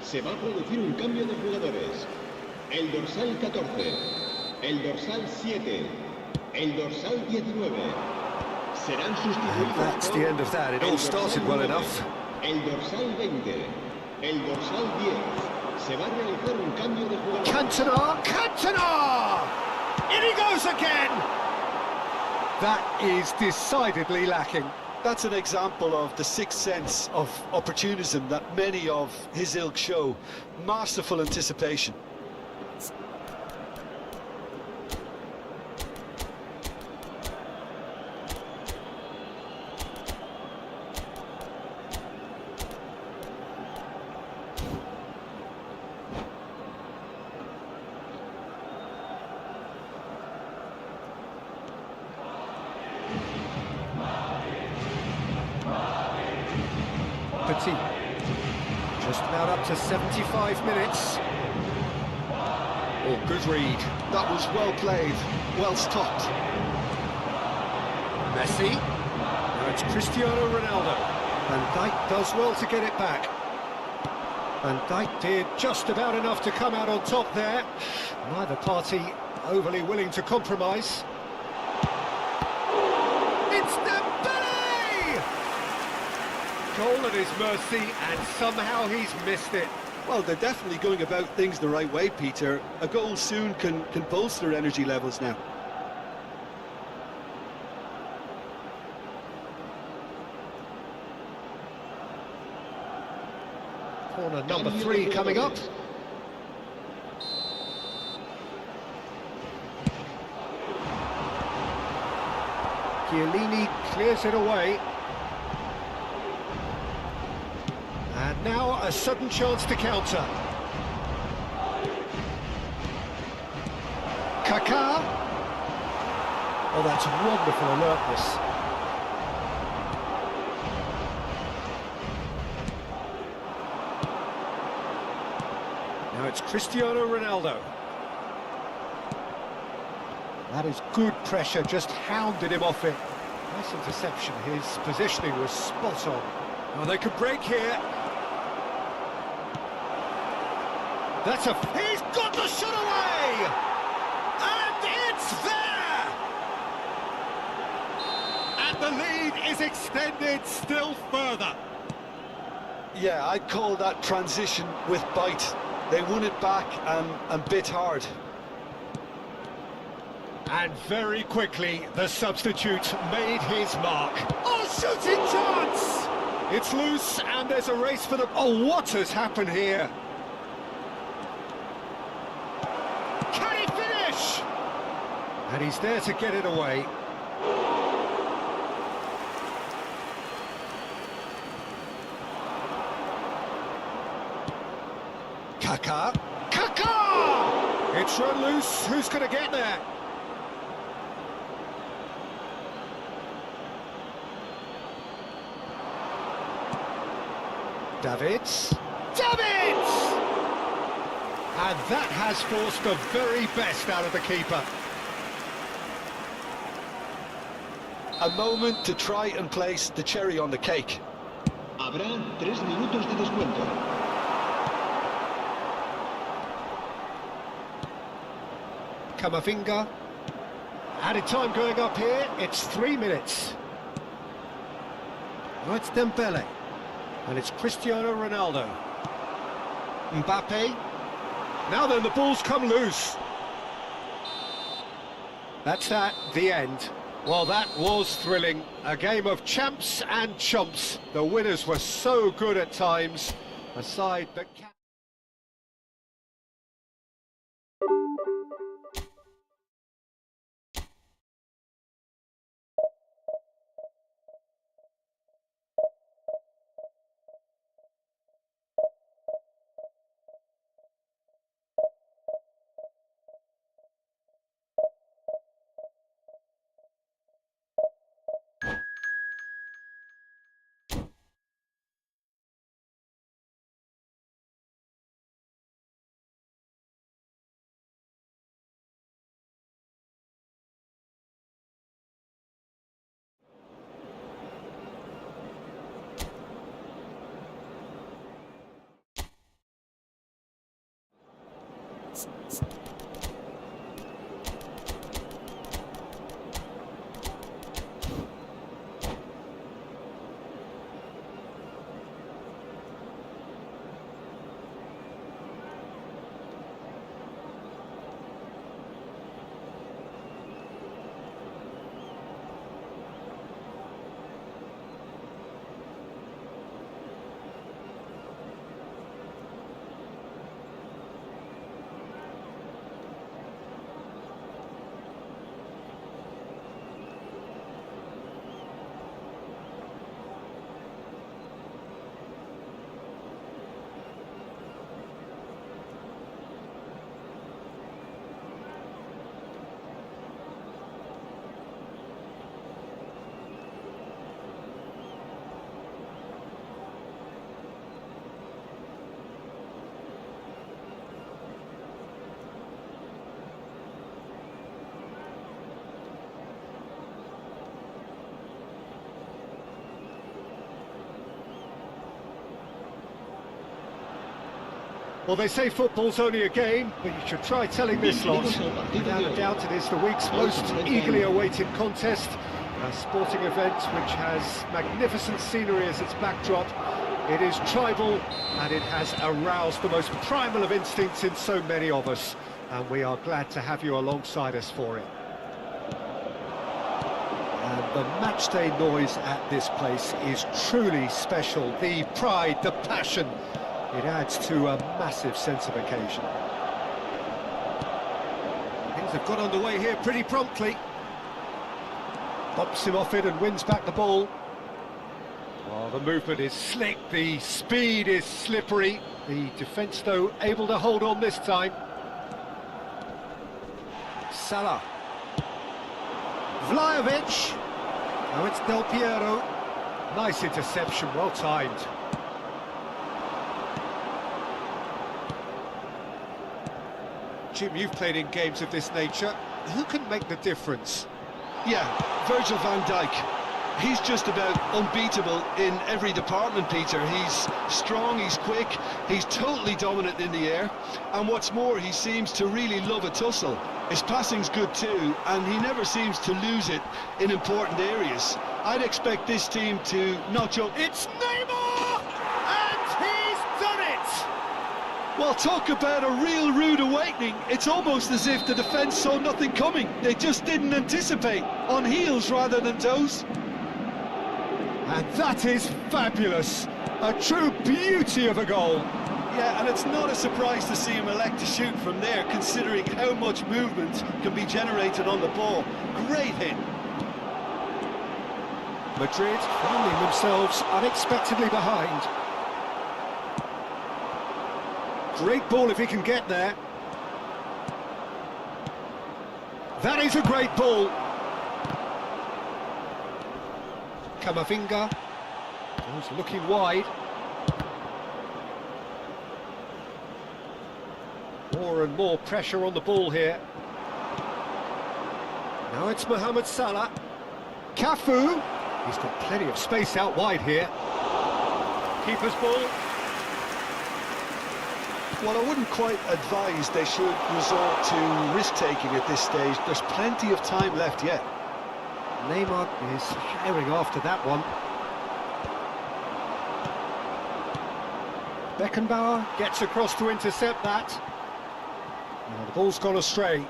Se va a producir un cambio de jugadores. El dorsal 14, el dorsal 7, el dorsal 19. Serán sustituidos. That's the end of that. It all started well enough. El dorsal 20, el dorsal 10. Se va a realizar un cambio de jugadores. Cantona! Cantona! In he goes again! That is decidedly lacking. That's an example of the sixth sense of opportunism that many of his ilk show. Masterful anticipation. Petit. Just about up to 75 minutes. Oh, good read. That was well played, well stopped. Messi. Now it's Cristiano Ronaldo. Van Dijk does well to get it back. Van Dijk did just about enough to come out on top there. Neither party overly willing to compromise. It's Dembele! Goal at his mercy, and somehow he's missed it. Well, they're definitely going about things the right way, Peter. A goal soon can bolster energy levels now. Corner number 3 coming up. Chiellini clears it away. And now a sudden chance to counter. Kaká. Oh, that's wonderful alertness. Now it's Cristiano Ronaldo. That is good pressure, just hounded him off it. Nice interception, his positioning was spot on. Oh, they could break here. That's a... He's got the shot away! And it's there! And the lead is extended still further. Yeah, I'd call that transition with bite. They won it back and bit hard. And very quickly, the substitute made his mark. Oh, shooting chance! It's loose, and there's a race for the... Oh, what has happened here? Can he finish? And he's there to get it away. Kaká! It's run loose. Who's going to get there? Davids! And that has forced the very best out of the keeper. A moment to try and place the cherry on the cake. Habrá 3 minutos de descuento. Camavinga. Added time going up here, it's 3 minutes. Oh, it's Dembele. And it's Cristiano Ronaldo. Mbappe. Now then, the ball's come loose. That's that, the end. Well, that was thrilling. A game of champs and chumps. The winners were so good at times. A side that... Well, they say football's only a game, but you should try telling this lot. Without a doubt, it is the week's most eagerly awaited contest. A sporting event which has magnificent scenery as its backdrop. It is tribal, and it has aroused the most primal of instincts in so many of us. And we are glad to have you alongside us for it. And the matchday noise at this place is truly special. The pride, the passion. It adds to a massive sense of occasion. Things have got underway here pretty promptly. Bumps him off it and wins back the ball. Oh, the movement is slick, the speed is slippery. The defence, though, able to hold on this time. Salah. Vlahovic. Now it's Del Piero. Nice interception, well timed. Jim, you've played in games of this nature. Who can make the difference? Yeah, Virgil van Dijk. He's just about unbeatable in every department, Peter. He's strong, he's quick, he's totally dominant in the air, and what's more, he seems to really love a tussle. His passing's good too, and he never seems to lose it in important areas. I'd expect this team to notch up. It's Neymar! And he's done it! Well, talk about a real rude awakening. It's almost as if the defence saw nothing coming. They just didn't anticipate, on heels rather than toes. And that is fabulous. A true beauty of a goal. Yeah, and it's not a surprise to see him elect to shoot from there, considering how much movement can be generated on the ball. Great hit. Madrid finding themselves unexpectedly behind. Great ball if he can get there. That is a great ball. Camavinga was looking wide. More and more pressure on the ball here. Now it's Mohamed Salah. Cafu. He's got plenty of space out wide here. Keeper's ball. Well, I wouldn't quite advise they should resort to risk-taking at this stage. There's plenty of time left yet. Neymar is herring after that one. Beckenbauer gets across to intercept that. Now the ball's gone astray.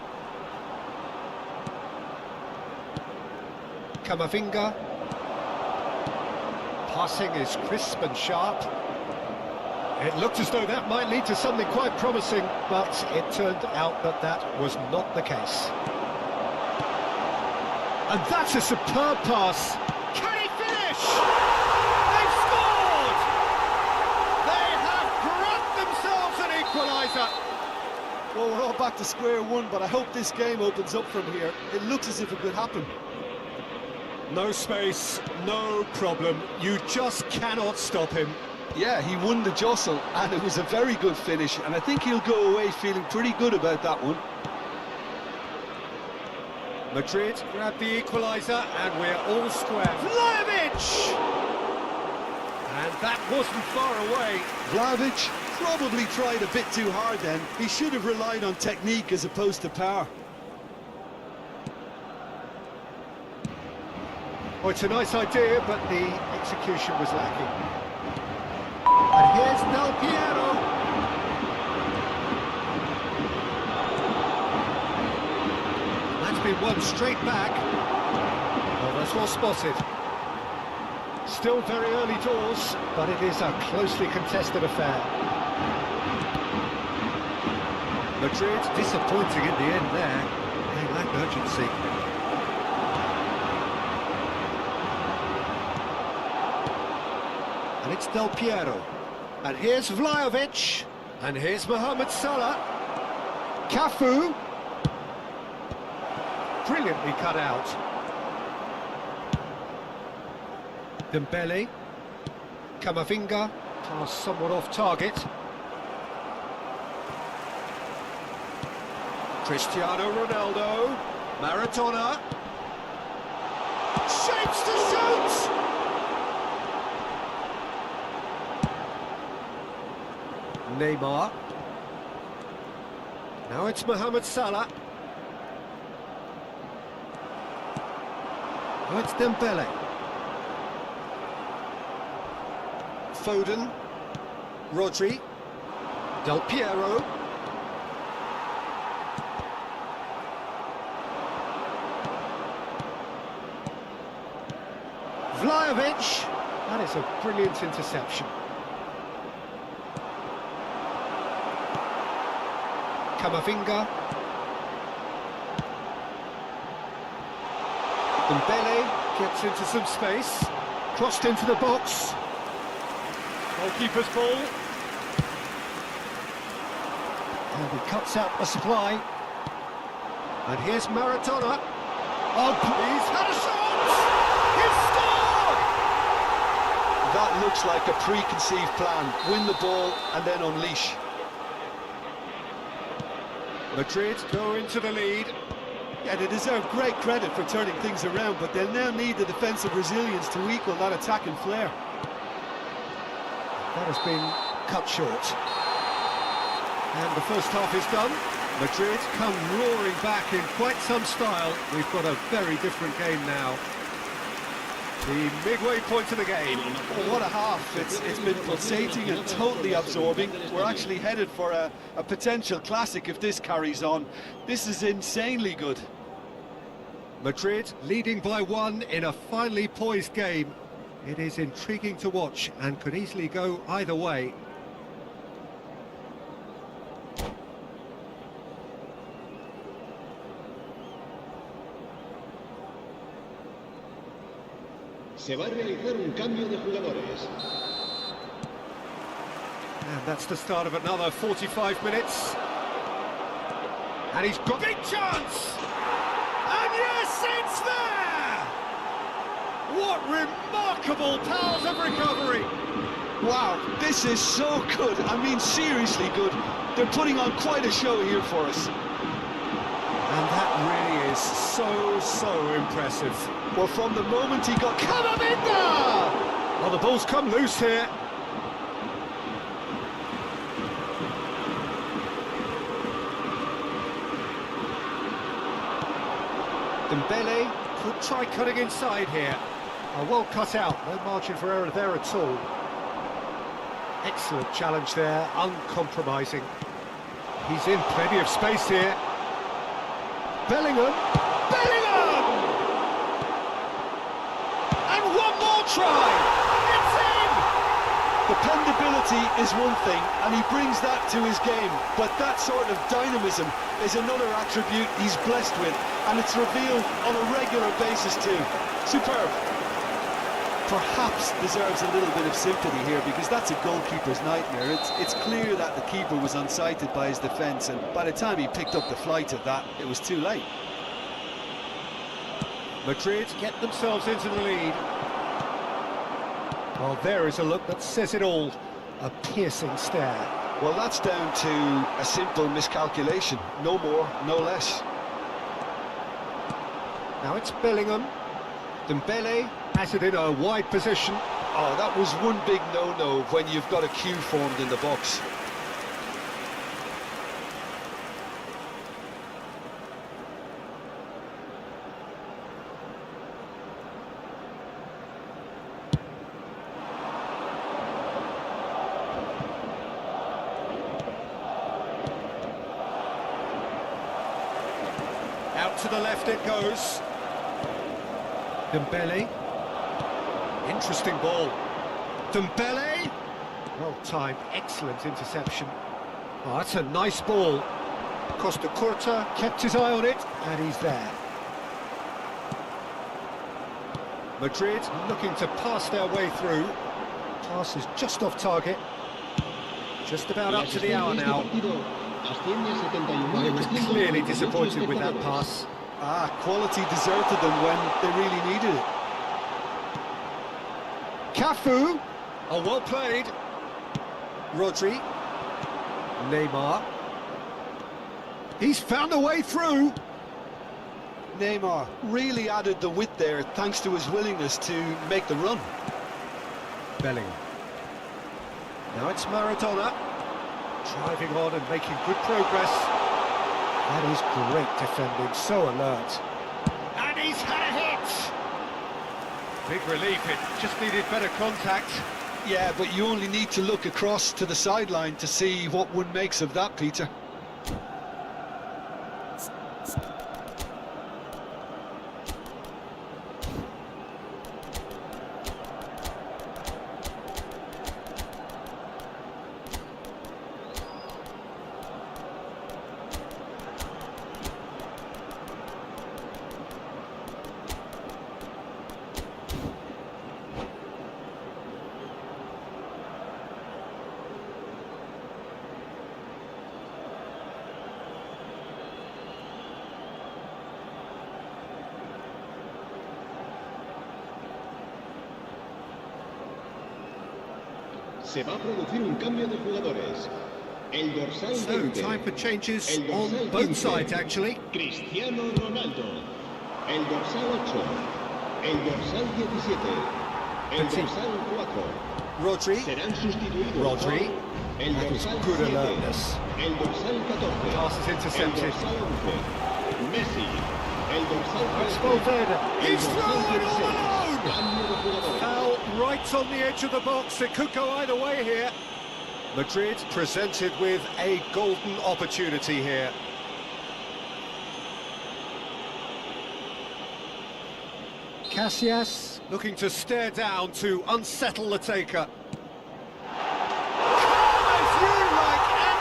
Camavinga. Passing is crisp and sharp. It looked as though that might lead to something quite promising, but it turned out that that was not the case. And that's a superb pass. Can he finish? They've scored! They have grabbed themselves an equaliser. Well, we're all back to square one, but I hope this game opens up from here. It looks as if it could happen. No space, no problem. You just cannot stop him. Yeah, he won the jostle, and it was a very good finish, and I think he'll go away feeling pretty good about that one. Madrid grabbed the equaliser, and we're all square. Vlahovic! And that wasn't far away. Vlahovic probably tried a bit too hard then. He should have relied on technique as opposed to power. Oh, it's a nice idea, but the execution was lacking. And here's Del Piero. That's been won straight back. Oh, that's well spotted. Still very early doors, but it is a closely contested affair. Madrid disappointing in the end there. They lack urgency. And it's Del Piero. And here's Vlahovic. And here's Mohamed Salah. Cafu. Brilliantly cut out. Dembele. Camavinga. Pass somewhat off target. Cristiano Ronaldo. Maradona. Shapes to shoot! Neymar. Now it's Mohamed Salah. Now it's Dembele. Foden. Rodri. Del Piero. Vlahovic. That is a brilliant interception. Camavinga. Dembele gets into some space. Crossed into the box. Goalkeeper's ball. And he cuts out the supply. And here's Maradona. Oh, he's had a shot! He's scored! That looks like a preconceived plan. Win the ball and then unleash. Madrid go into the lead. Yeah, they deserve great credit for turning things around, but they'll now need the defensive resilience to equal that attacking flair. That has been cut short. And the first half is done. Madrid come roaring back in quite some style. We've got a very different game now. The midway point of the game. Oh, what a half. It's been pulsating and totally absorbing. We're actually headed for a potential classic if this carries on. This is insanely good. Madrid leading by 1 in a finely poised game. It is intriguing to watch and could easily go either way. Se va a realizar un cambio de jugadores. And that's the start of another 45 minutes. And he's got a big chance! And yes, it's there! What remarkable powers of recovery! Wow, this is so good. I mean, seriously good. They're putting on quite a show here for us. And that really is so impressive. Well, from the moment he got... Camavinga! Well, the ball's come loose here. Dembele could try cutting inside here. Oh, well cut out, no margin for error there at all. Excellent challenge there, uncompromising. He's in plenty of space here. Bellingham! Bellingham! And one more try! It's in! Dependability is one thing, and he brings that to his game, but that sort of dynamism is another attribute he's blessed with, and it's revealed on a regular basis too. Superb. Perhaps deserves a little bit of sympathy here, because that's a goalkeeper's nightmare. It's clear that the keeper was unsighted by his defence, and by the time he picked up the flight of that, it was too late. Madrid get themselves into the lead. Well, there is a look that says it all. A piercing stare. Well, that's down to a simple miscalculation. No more, no less. Now it's Bellingham. Dembele has it in a wide position. Oh, that was one big no-no when you've got a queue formed in the box. Out to the left it goes. Dembele. Interesting ball. Dembele. Well timed, excellent interception. Oh, that's a nice ball. Costa Curta kept his eye on it, and he's there. Madrid looking to pass their way through. Pass is just off target. Just about up to the hour now. Well, he was clearly disappointed with that pass. Quality deserted them when they really needed it. Cafu. Oh, well played. Rodri. Neymar. He's found a way through. Neymar really added the width there thanks to his willingness to make the run. Bellingham. Now it's Maradona. Driving on and making good progress. That is great defending, so alert. And he's had a hit! Big relief, it just needed better contact. Yeah, but you only need to look across to the sideline to see what one makes of that, Peter. Se va a producir un cambio de jugadores. El dorsal So, 20. time for changes El dorsal on both 15. sides, actually. Cristiano Ronaldo. El dorsal 8. El dorsal 17. El Petit. dorsal 4. Rodri. Serán sustituidos Rodri. por el That was dorsal good 7. alertness. El dorsal 14. Passes intercepted. El dorsal 11. Messi. El dorsal That's 13. Valverde. El He's dorsal through it 16. all alone! Cambio de jugadores. Foul right on the edge of the box. It could go either way here. Madrid presented with a golden opportunity here. Casillas looking to stare down to unsettle the taker. And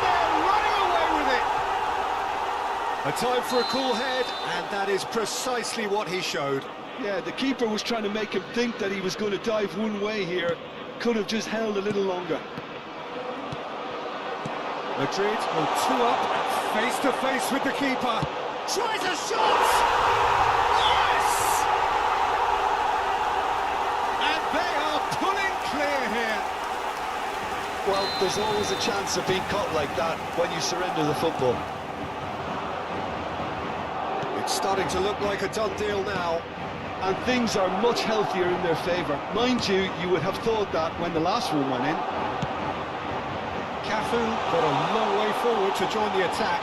they're running away with it. A time for a cool head, and that is precisely what he showed. Yeah, the keeper was trying to make him think that he was going to dive one way here. Could have just held a little longer. Madrid go 2 up, face to face with the keeper. Tries a shot! Yes! And they are pulling clear here. Well, there's always a chance of being caught like that when you surrender the football. It's starting to look like a done deal now. And things are much healthier in their favour. Mind you, you would have thought that when the last one went in. Cafu got a long way forward to join the attack.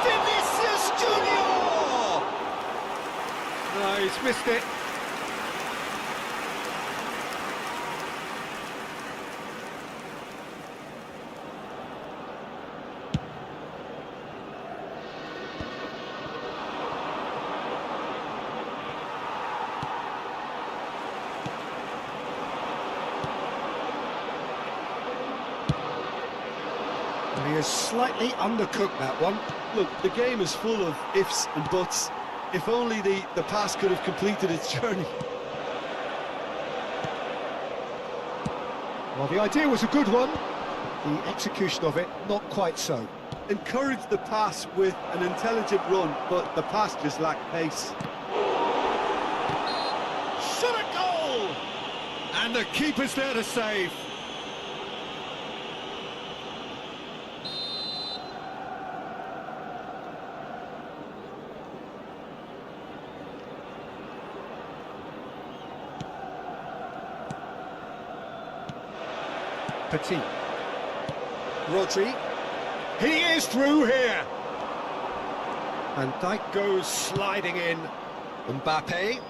Vinicius Junior! No, he's missed it. He has slightly undercooked that one. Look, the game is full of ifs and buts. If only the pass could have completed its journey. Well, the idea was a good one. The execution of it, not quite so. Encouraged the pass with an intelligent run, but the pass just lacked pace. Shot a goal! And the keeper's there to save. Petit. Rodri. He is through here. And Dijk goes sliding in. Mbappe.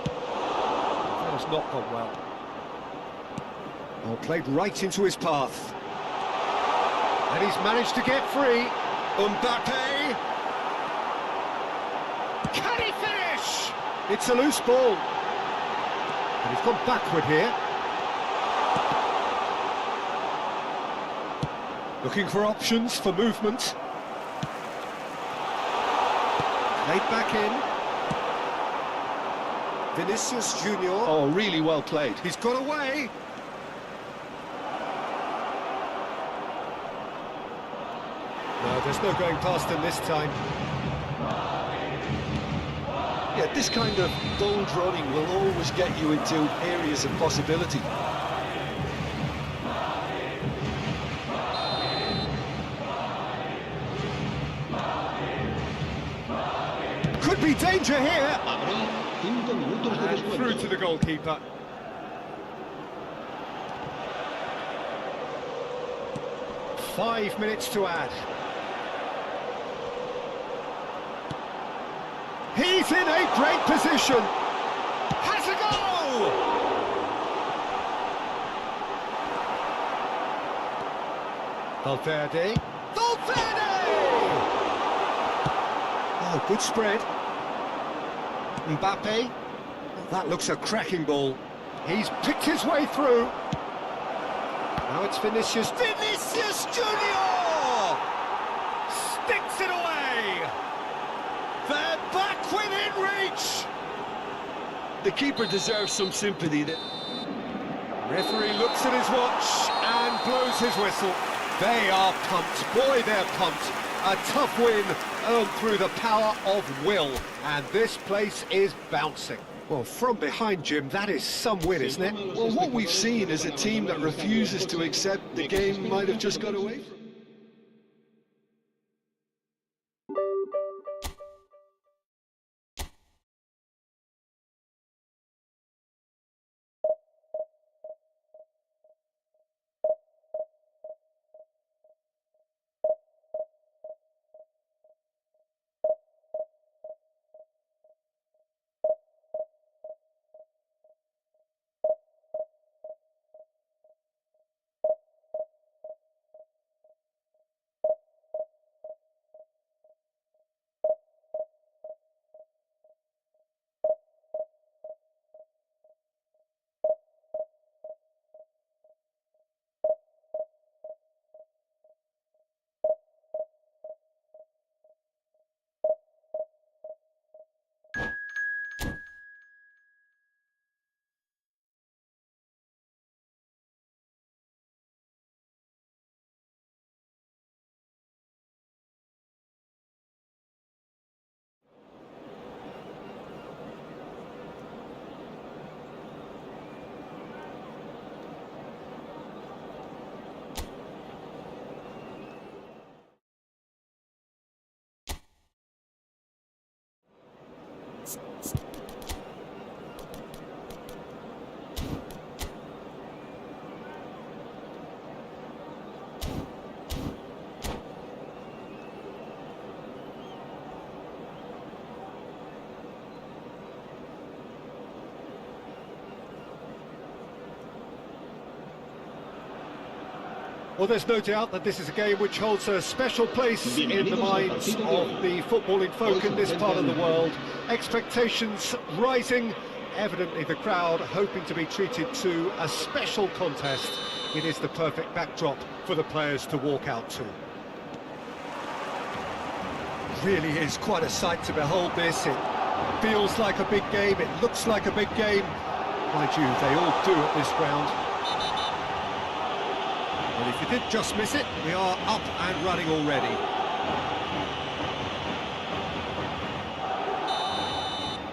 That has not gone well. Oh, played right into his path. And he's managed to get free. Mbappe. Can he finish? It's a loose ball. And he's gone backward here. Looking for options for movement. Played back in. Vinicius Junior. Oh, really well played. He's got away. No, there's no going past him this time. Yeah, this kind of bold running will always get you into areas of possibility. Could be danger here. Habrá 5 minutos de And through descuento. to the goalkeeper. Five minutes to add. He's in a great position. Has a goal! Valverde. Valverde! Oh, good spread. Mbappe. Oh, that looks a cracking ball. He's picked his way through. Now it's Vinicius. Vinicius Junior! Sticks it away! They're back within reach! The keeper deserves some sympathy. Referee looks at his watch and blows his whistle. They are pumped. Boy, they're pumped. A tough win earned through the power of will, and this place is bouncing. Well, from behind, Jim, that is some win, isn't it? Well, what we've seen is a team that refuses to accept the game might have just got away from them. Well, there's no doubt that this is a game which holds a special place in the minds of the footballing folk in this part of the world. Expectations rising, evidently the crowd hoping to be treated to a special contest. It is the perfect backdrop for the players to walk out to. Really is quite a sight to behold this. It feels like a big game, it looks like a big game. Mind you, they all do at this ground. Well, if you did just miss it, we are up and running already.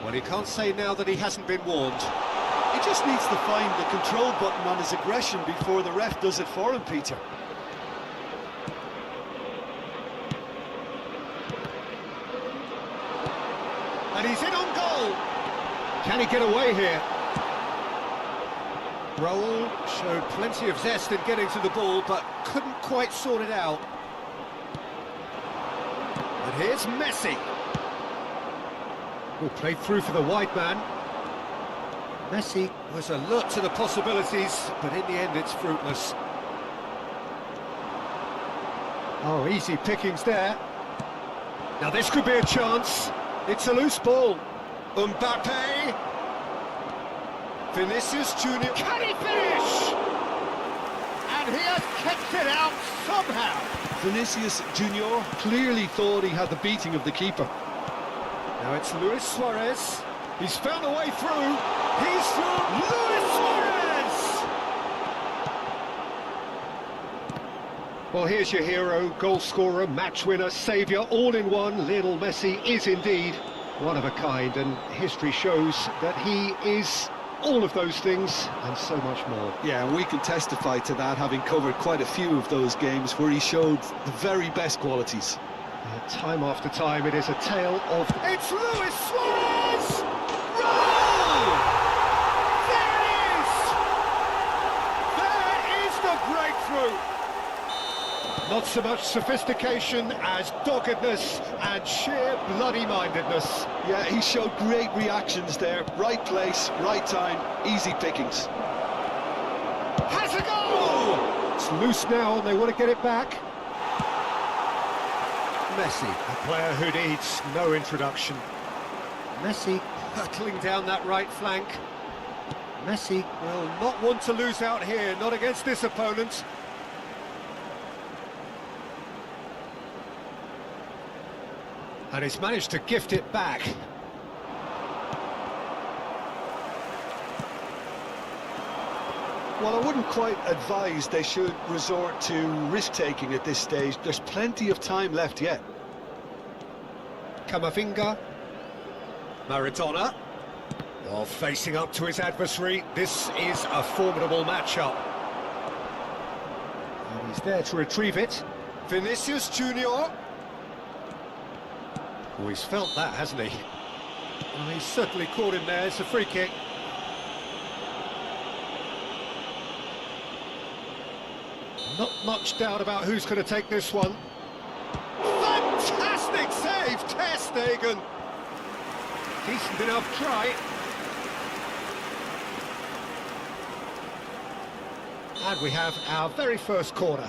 Well, he can't say now that he hasn't been warned. He just needs to find the control button on his aggression before the ref does it for him, Peter. And he's in on goal. Can he get away here? Raul showed plenty of zest in getting to the ball, but couldn't quite sort it out. And here's Messi. Oh, played through for the wide man. Messi was alert to the possibilities, but in the end it's fruitless. Oh, easy pickings there. Now this could be a chance. It's a loose ball. Mbappe. Vinicius Junior. Can he finish? And he has kept it out somehow. Vinicius Junior clearly thought he had the beating of the keeper. Now it's Luis Suarez. He's found a way through. He's through. Luis Suarez! Well, here's your hero, goal scorer, match winner, saviour, all in one. Lionel Messi is indeed one of a kind, and history shows that he is all of those things and so much more. Yeah, and we can testify to that, having covered quite a few of those games where he showed the very best qualities. Time after time, it is a tale of... It's Luis Suarez! Goal! There it is! There is the breakthrough! Not so much sophistication as doggedness and sheer bloody-mindedness. Yeah, he showed great reactions there. Right place, right time, easy pickings. Has a goal! It's loose now and they want to get it back. Messi, a player who needs no introduction. Messi hurtling down that right flank. Messi will not want to lose out here, not against this opponent. And he's managed to gift it back. Well, I wouldn't quite advise they should resort to risk-taking at this stage. There's plenty of time left yet. Camavinga. Maradona. While facing up to his adversary, this is a formidable matchup. And he's there to retrieve it. Vinicius Junior. Oh, he's felt that, hasn't he? Well, he's certainly caught him there. It's a free kick. Not much doubt about who's going to take this one. Fantastic save, Ter Stegen. Decent enough try. And we have our very first corner.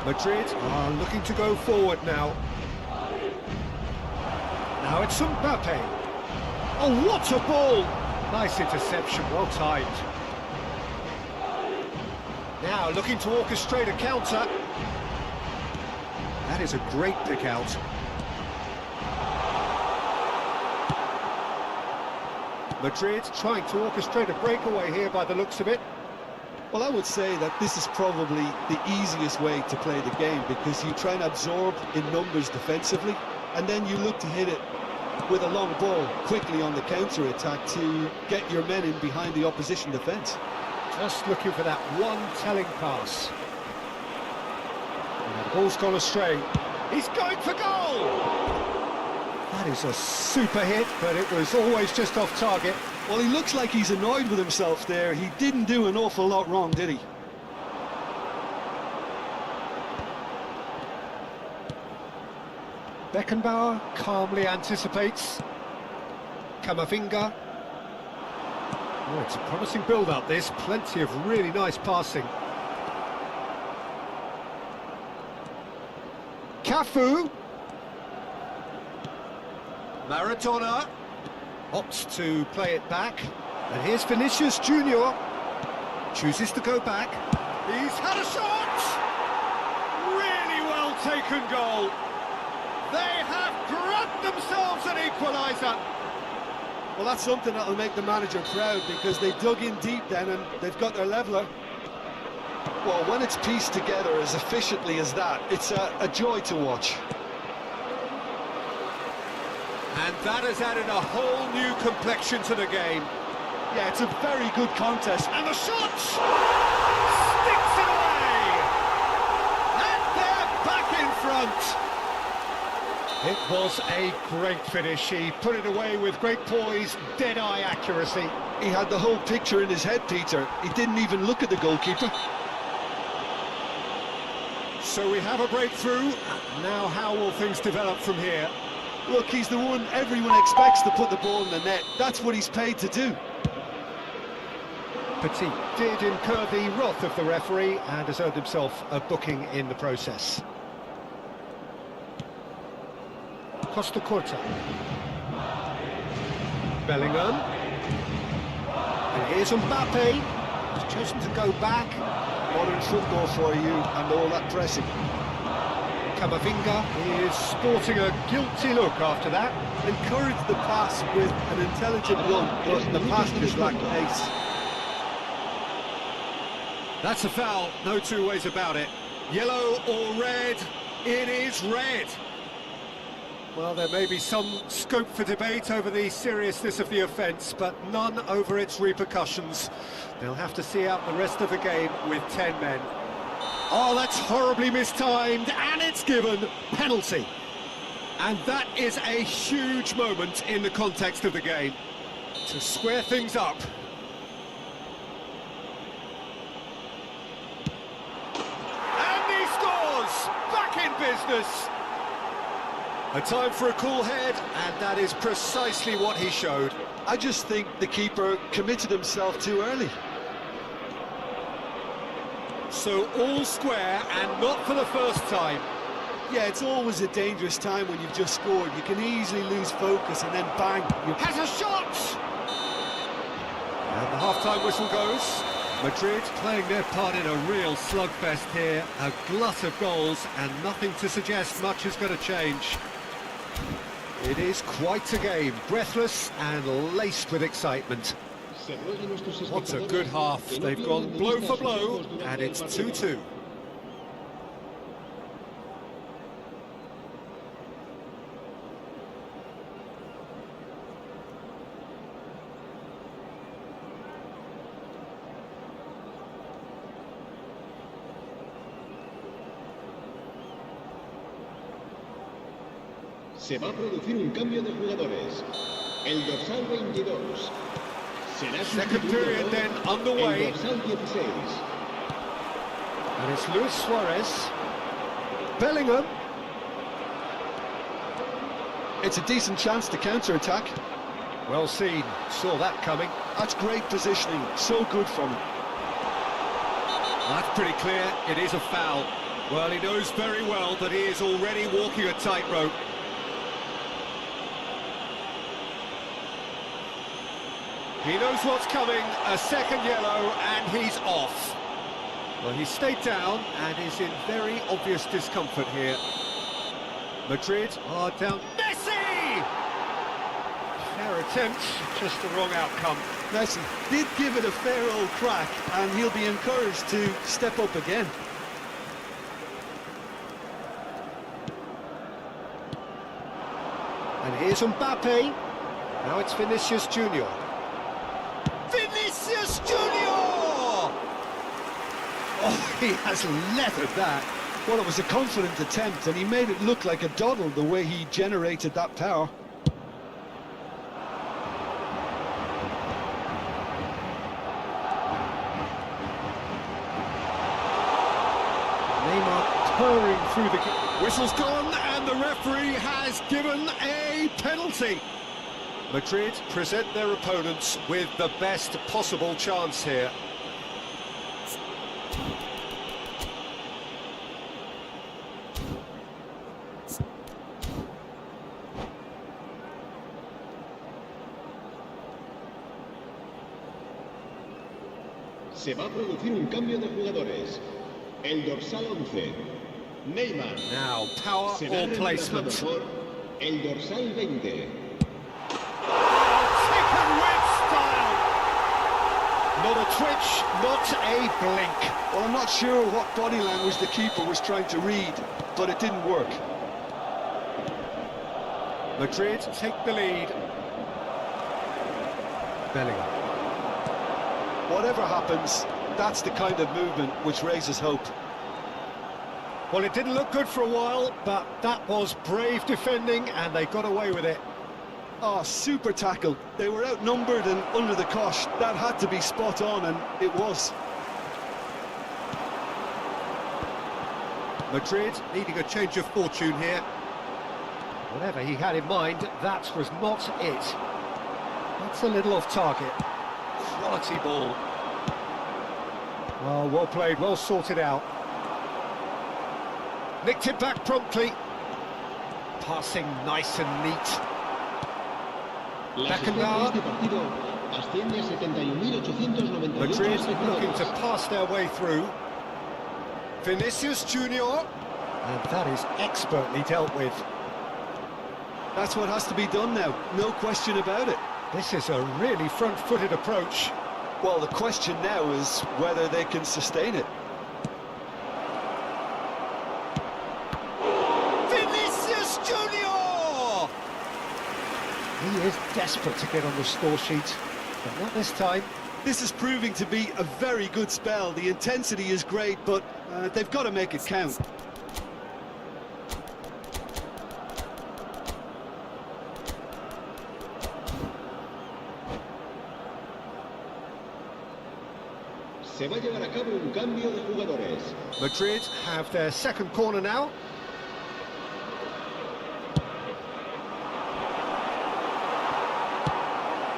Madrid are looking to go forward now. Now it's Mbappe. Oh, what a ball! Nice interception, well timed. Now looking to orchestrate a counter. That is a great pick out. Madrid trying to orchestrate a breakaway here by the looks of it. Well, I would say that this is probably the easiest way to play the game, because you try and absorb in numbers defensively, and then you look to hit it with a long ball quickly on the counter-attack to get your men in behind the opposition defence. Just looking for that one telling pass. And the ball's gone astray. He's going for goal! That is a super hit, but it was always just off target. Well, he looks like he's annoyed with himself there. He didn't do an awful lot wrong, did he? Beckenbauer calmly anticipates. Camavinga. Oh, it's a promising build-up, this. Plenty of really nice passing. Cafu. Maradona opts to play it back. And here's Vinicius Junior. Chooses to go back. He's had a shot! Really well taken goal. They have grabbed themselves an equaliser. Well, that's something that'll make the manager proud, because they dug in deep then and they've got their leveller. Well, when it's pieced together as efficiently as that, it's a joy to watch. And that has added a whole new complexion to the game. Yeah, it's a very good contest. And the shot! Sticks it away! And they're back in front! It was a great finish. He put it away with great poise, dead-eye accuracy. He had the whole picture in his head, Peter. He didn't even look at the goalkeeper. So we have a breakthrough. Now how will things develop from here? Look, he's the one everyone expects to put the ball in the net. That's what he's paid to do. Petit did incur the wrath of the referee and has earned himself a booking in the process. Costa Curta. Bellingham. And here's Mbappe. He's chosen to go back. Modern football for you, and all that pressing. Camavinga is sporting a guilty look after that. Encouraged the pass with an intelligent run, but the pass just lacked pace. That's a foul, no two ways about it. Yellow or red, it is red. Well, there may be some scope for debate over the seriousness of the offence, but none over its repercussions. They'll have to see out the rest of the game with 10 men. Oh, that's horribly mistimed, and it's given penalty. And that is a huge moment in the context of the game. To square things up. And he scores! Back in business! A time for a cool head, and that is precisely what he showed. I just think the keeper committed himself too early. So all square, and not for the first time. Yeah, it's always a dangerous time when you've just scored. You can easily lose focus and then bang. Has a shot! And the half-time whistle goes. Madrid playing their part in a real slugfest here. A glut of goals, and nothing to suggest much is going to change. It is quite a game, breathless and laced with excitement. What a good half. They've gone blow for blow, and it's 2-2. Se va a producir un cambio de jugadores. El dorsal 22 será Second sustituido period por then underway. el dorsal 16. And it's Luis Suarez. Bellingham. It's a decent chance to counter-attack. Well seen, saw that coming. That's great positioning, so good from him. That's pretty clear. It is a foul. Well, he knows very well that he is already walking a tightrope. He knows what's coming, a second yellow, and he's off. Well, he stayed down and is in very obvious discomfort here. Madrid are down. Messi! Fair attempt, just the wrong outcome. Messi did give it a fair old crack, and he'll be encouraged to step up again. And here's Mbappe. Now it's Vinicius Junior. Vinicius Junior! Oh, he has leathered that. Well, it was a confident attempt, and he made it look like a doddle the way he generated that power. Neymar purring through the... Whistle's gone, and the referee has given a penalty. Madrid present their opponents with the best possible chance here. Se va a producir un cambio de jugadores. El dorsal 11, Neymar, Now, power será or reemplazado placement. por el dorsal 20. Taken with style. Not a twitch, not a blink. Well, I'm not sure what body language the keeper was trying to read, but it didn't work. Madrid take the lead. Bellingham. Whatever happens, that's the kind of movement which raises hope. Well, it didn't look good for a while, but that was brave defending, and they got away with it. Oh, super tackle. They were outnumbered and under the cosh. That had to be spot on, and it was. Madrid needing a change of fortune here. Whatever he had in mind, that was not it. That's a little off target. Quality ball. Well played, well sorted out. Nicked it back promptly. Passing nice and neat. Las Beckenbauer. escuadras de partido asciende a 71.898 Madrid looking to espectadores. pass their way through. Vinicius Junior. And that is expertly dealt with. That's what has to be done now, no question about it. This is a really front-footed approach. Well, the question now is whether they can sustain it. Vinicius Junior! He is desperate to get on the score sheet, but not this time. This is proving to be a very good spell. The intensity is great, but they've got to make it count. Se va a llevar a cabo un cambio de jugadores. Madrid have their second corner now.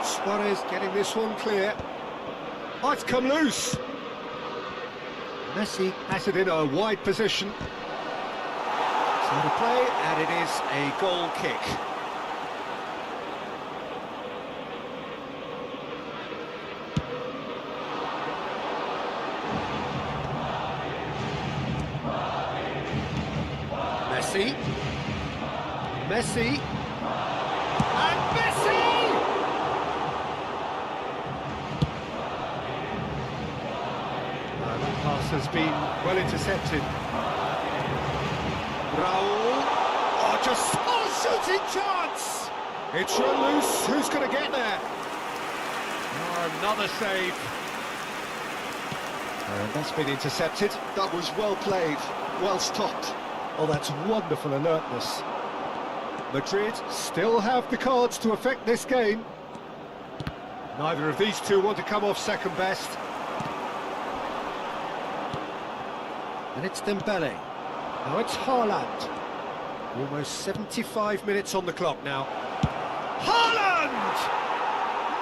Suarez getting this one clear. Oh, it's come loose. Messi has it in a wide position. So to play, and it is a goal kick. Messi. And Messi! The pass has been well intercepted. Raul. Oh, just shooting chance! It's run loose. Who's going to get there? Oh, another save. And that's been intercepted. That was well played, well stopped. Oh, that's wonderful alertness. Madrid still have the cards to affect this game. Neither of these two want to come off second best. And it's Dembele. Now it's Haaland. Almost 75 minutes on the clock now. Haaland!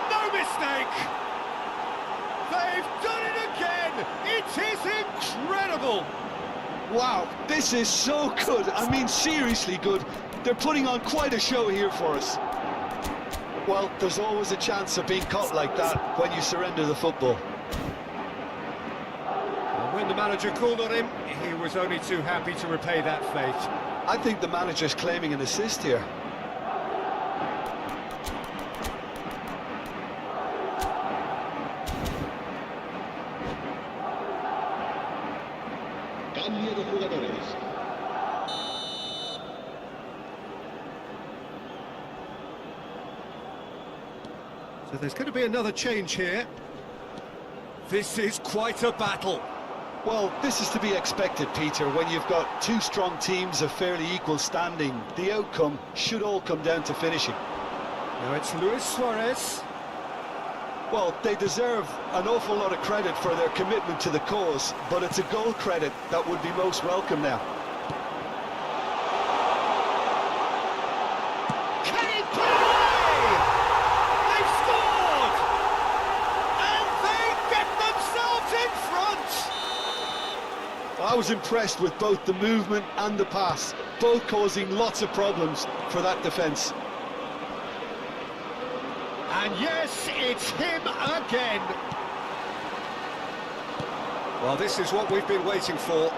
No mistake! They've done it again! It is incredible! Wow, this is so good. I mean, seriously good. They're putting on quite a show here for us. Well, there's always a chance of being caught like that when you surrender the football. And when the manager called on him, he was only too happy to repay that fate. I think the manager's claiming an assist here. Cambio de jugadores. So there's going to be another change here. This is quite a battle. Well, this is to be expected, Peter, when you've got two strong teams of fairly equal standing. The outcome should all come down to finishing. Now it's Luis Suarez. Well, they deserve an awful lot of credit for their commitment to the cause, but it's a goal credit that would be most welcome now. Can he play? They've scored! And they get themselves in front! I was impressed with both the movement and the pass, both causing lots of problems for that defence. And yes, it's him again. Well, this is what we've been waiting for.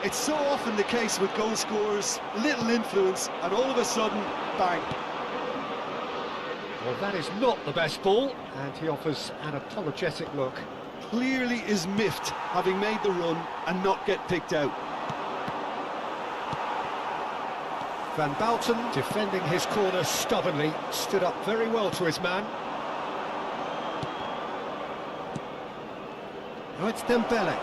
It's so often the case with goal scorers, little influence, and all of a sudden, bang. Well, that is not the best ball, and he offers an apologetic look. Clearly is miffed, having made the run and not get picked out. Van Bouten, defending his corner stubbornly, stood up very well to his man. Now it's Dembele.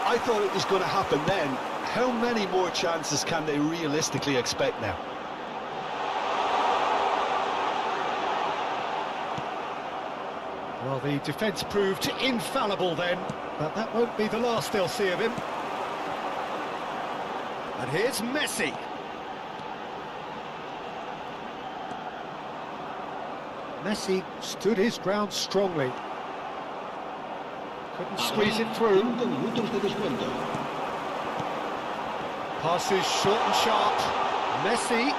I thought it was going to happen then. How many more chances can they realistically expect now? Well, the defence proved infallible then, but that won't be the last they'll see of him. And here's Messi. Messi stood his ground strongly. Couldn't squeeze it through. 5 minutos de descuento. Passes short and sharp. Messi.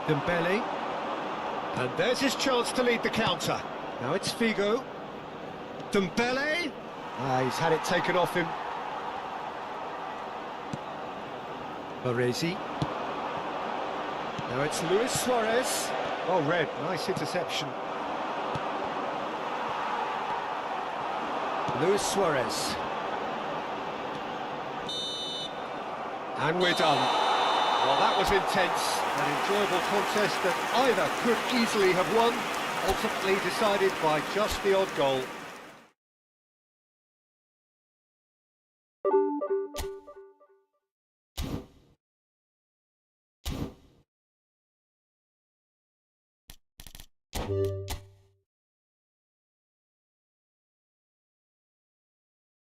Dembele. And there's his chance to lead the counter. Now it's Figo. Dembele. He's had it taken off him. Baresi. Now it's Luis Suarez. Oh, red. Nice interception. Luis Suarez. And we're done. Well, that was intense. An enjoyable contest that either could easily have won, ultimately decided by just the odd goal.